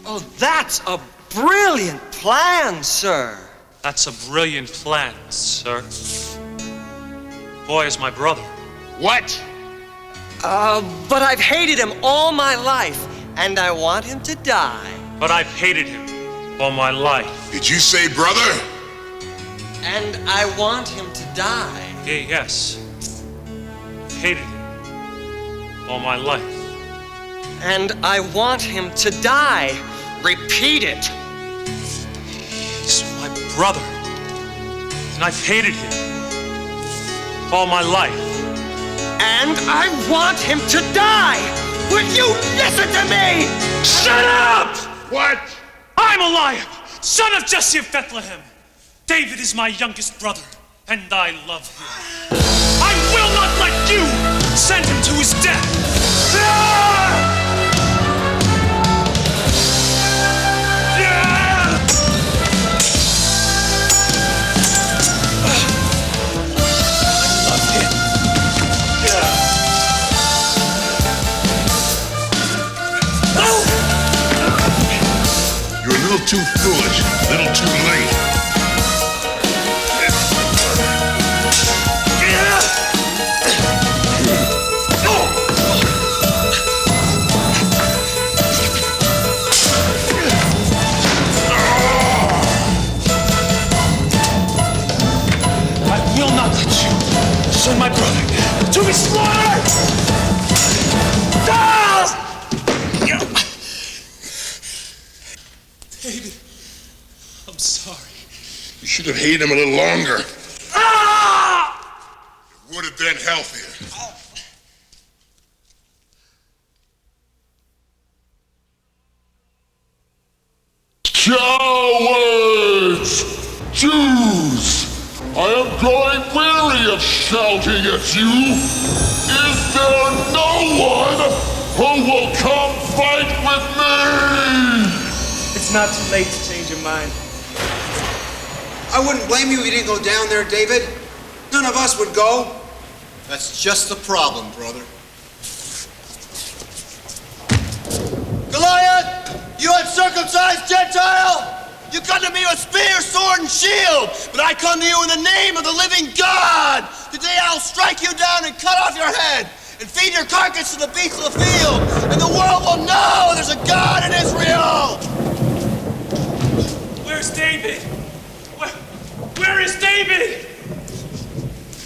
Oh, that's a brilliant plan, sir. That's a brilliant plan, sir. Boy is my brother. What? But I've hated him all my life, and I want him to die. But I've hated him all my life. Did you say brother? And I want him to die. Yes. I've hated him all my life. And I want him to die. Repeat it. He's my brother. And I've hated him all my life. And I want him to die! Will you listen to me? Shut up! What? I'm Eliab, son of Jesse of Bethlehem. David is my youngest brother, and I love him. I will not let you send him to his death. You're a little too foolish, a little too late. I will not let you send my brother to be slaughtered! David, I'm sorry. You should have hated him a little longer. It would have been healthier. Cowards! Jews! I am growing weary of shouting at you. Is there no one who will come fight with me? It's not too late to change your mind. I wouldn't blame you if you didn't go down there, David. None of us would go. That's just the problem, brother. Goliath, you uncircumcised Gentile! You come to me with spear, sword, and shield, but I come to you in the name of the living God! Today I'll strike you down and cut off your head, and feed your carcass to the beasts of the field, and the world will know there's a God in Israel! Where's David? Where is David?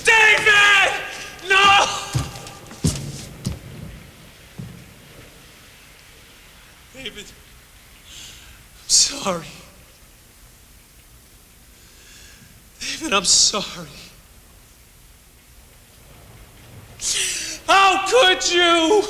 David! No! David, I'm sorry. David, I'm sorry. How could you?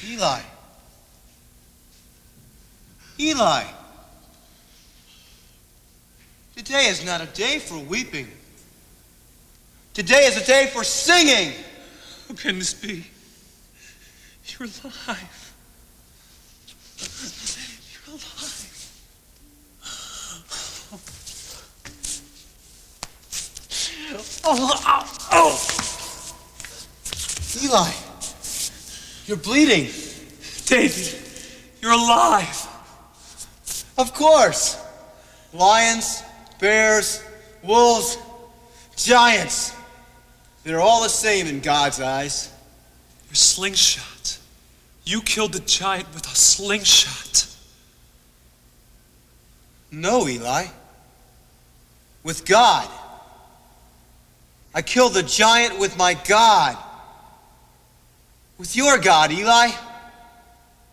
Eli. Eli. Today is not a day for weeping. Today is a day for singing. How can this be? You're alive. You're alive. Oh. Eli, you're bleeding. David, you're alive. Of course. Lions, bears, wolves, giants. They're all the same in God's eyes. Your slingshot. You killed the giant with a slingshot. No, Eli. With God. I killed the giant with my God. With your God, Eli.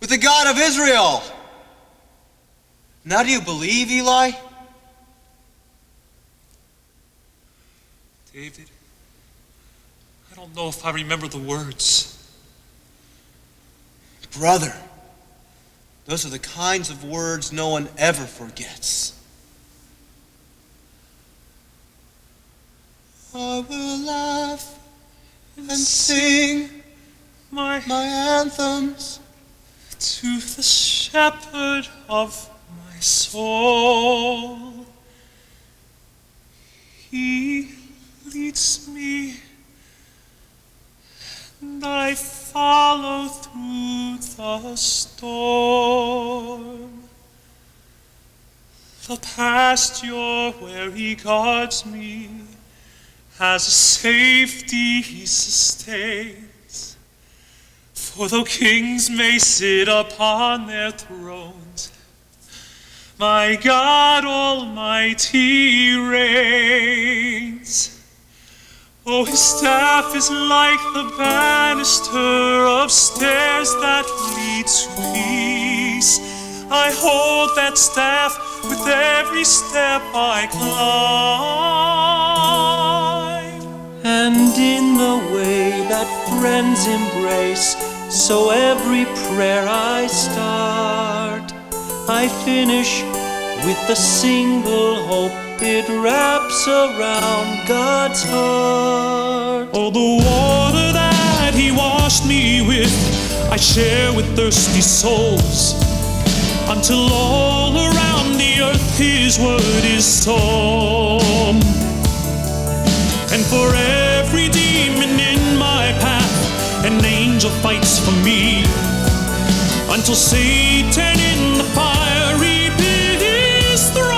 With the God of Israel. Now do you believe, Eli? David, I don't know if I remember the words. Brother, those are the kinds of words no one ever forgets. I will laugh and sing my anthems to the shepherd of my soul. He leads me, and I follow through the storm. The pasture where he guards me has a safety he sustains. For though kings may sit upon their thrones, my God Almighty reigns. Oh, his staff is like the banister of stairs that lead to peace. I hold that staff with every step I climb. And in the way that friends embrace, so every prayer I start, I finish with a single hope. It wraps around God's heart. Oh, the water that he washed me with, I share with thirsty souls, until all around the earth his word is told. And for every demon in my path, an angel fights for me, until Satan in the fiery pit is thrown.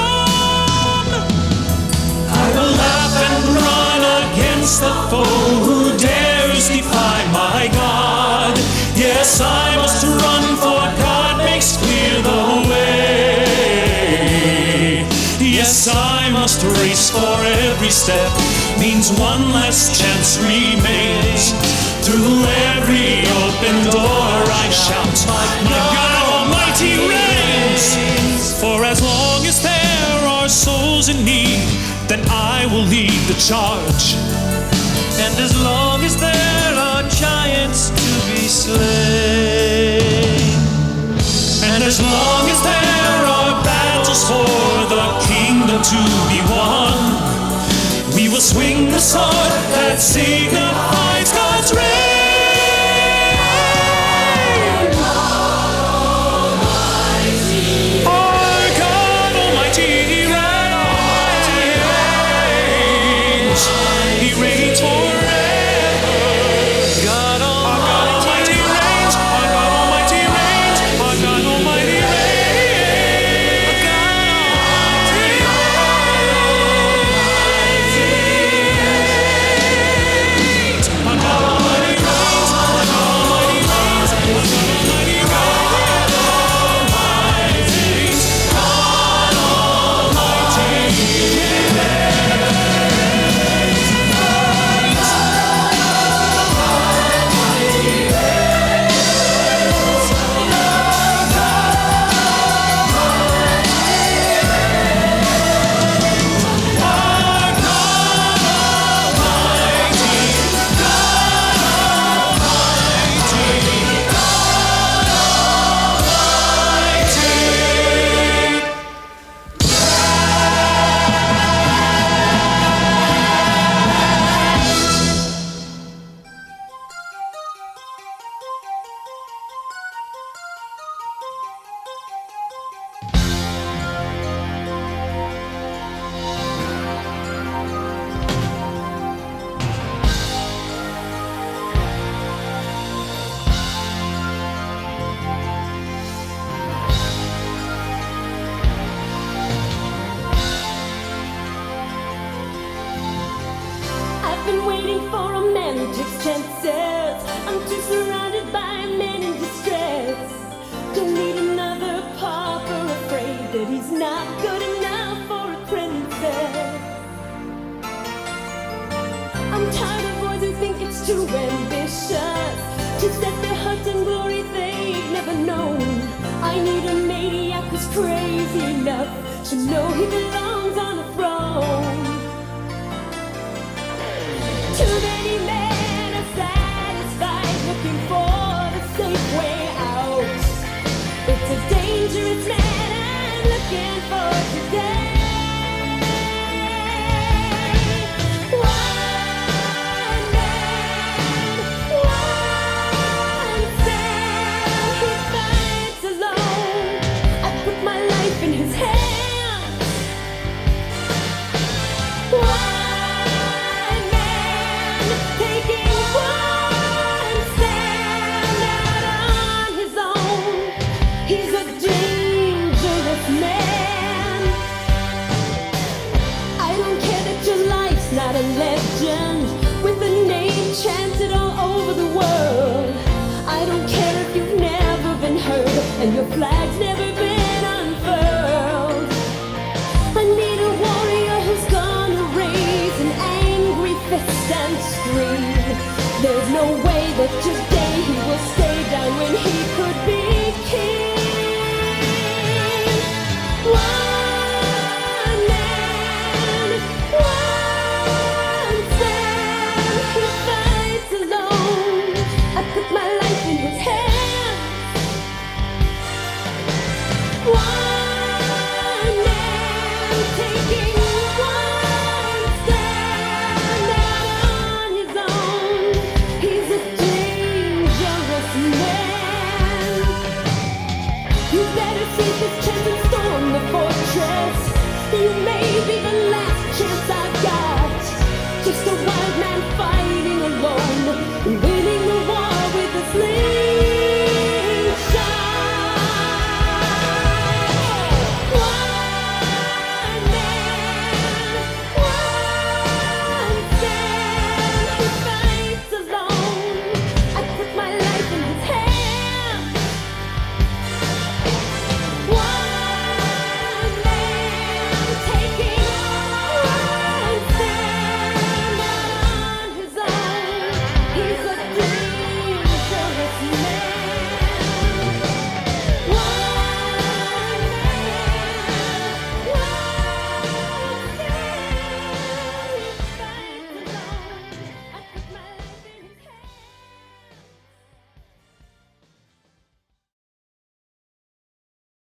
I will laugh and run against the foe who dares defy my God. Yes, I must run, for God makes clear the way. Yes, I must race, for every step means one less chance remains. Through every open door I shout, my God Almighty reigns. For as long as there are souls in need, then I will lead the charge. And as long as there are giants to be slain, and as long as there are battles for the kingdom to be won, we will swing the sword that signifies God's reign. Our God Almighty reigns. He reigns forever. God Almighty reigns. Our God Almighty reigns. Our God Almighty reigns. Our God Almighty I've been waiting for a man who takes chances. I'm too surrounded by men in distress. Don't need another pauper afraid that he's not good enough for a princess. I'm tired of boys who think it's too ambitious to set their hearts in glory they've never known. I need a maniac who's crazy enough to know he belongs on a throne. Too many men are satisfied looking for the safe way out. It's a dangerous man I'm looking for today. One man, one stand, he fights alone. I put my life in his hands. One man taking one stand out on his own. He's a dangerous man. I don't care that your life's not a legend with a name chanted all over the world. I don't care if you've never been heard and your flag's never been unfurled. I need a warrior who's gonna raise an angry fist and scream. There's no way that today he will stay down when he could be king. One man, one stand, he fights alone. I put my life in his hands. One man taking one stand out on his own. He's a dangerous man. You better seize this chance and storm the fortress. You may be the last chance I've got. Just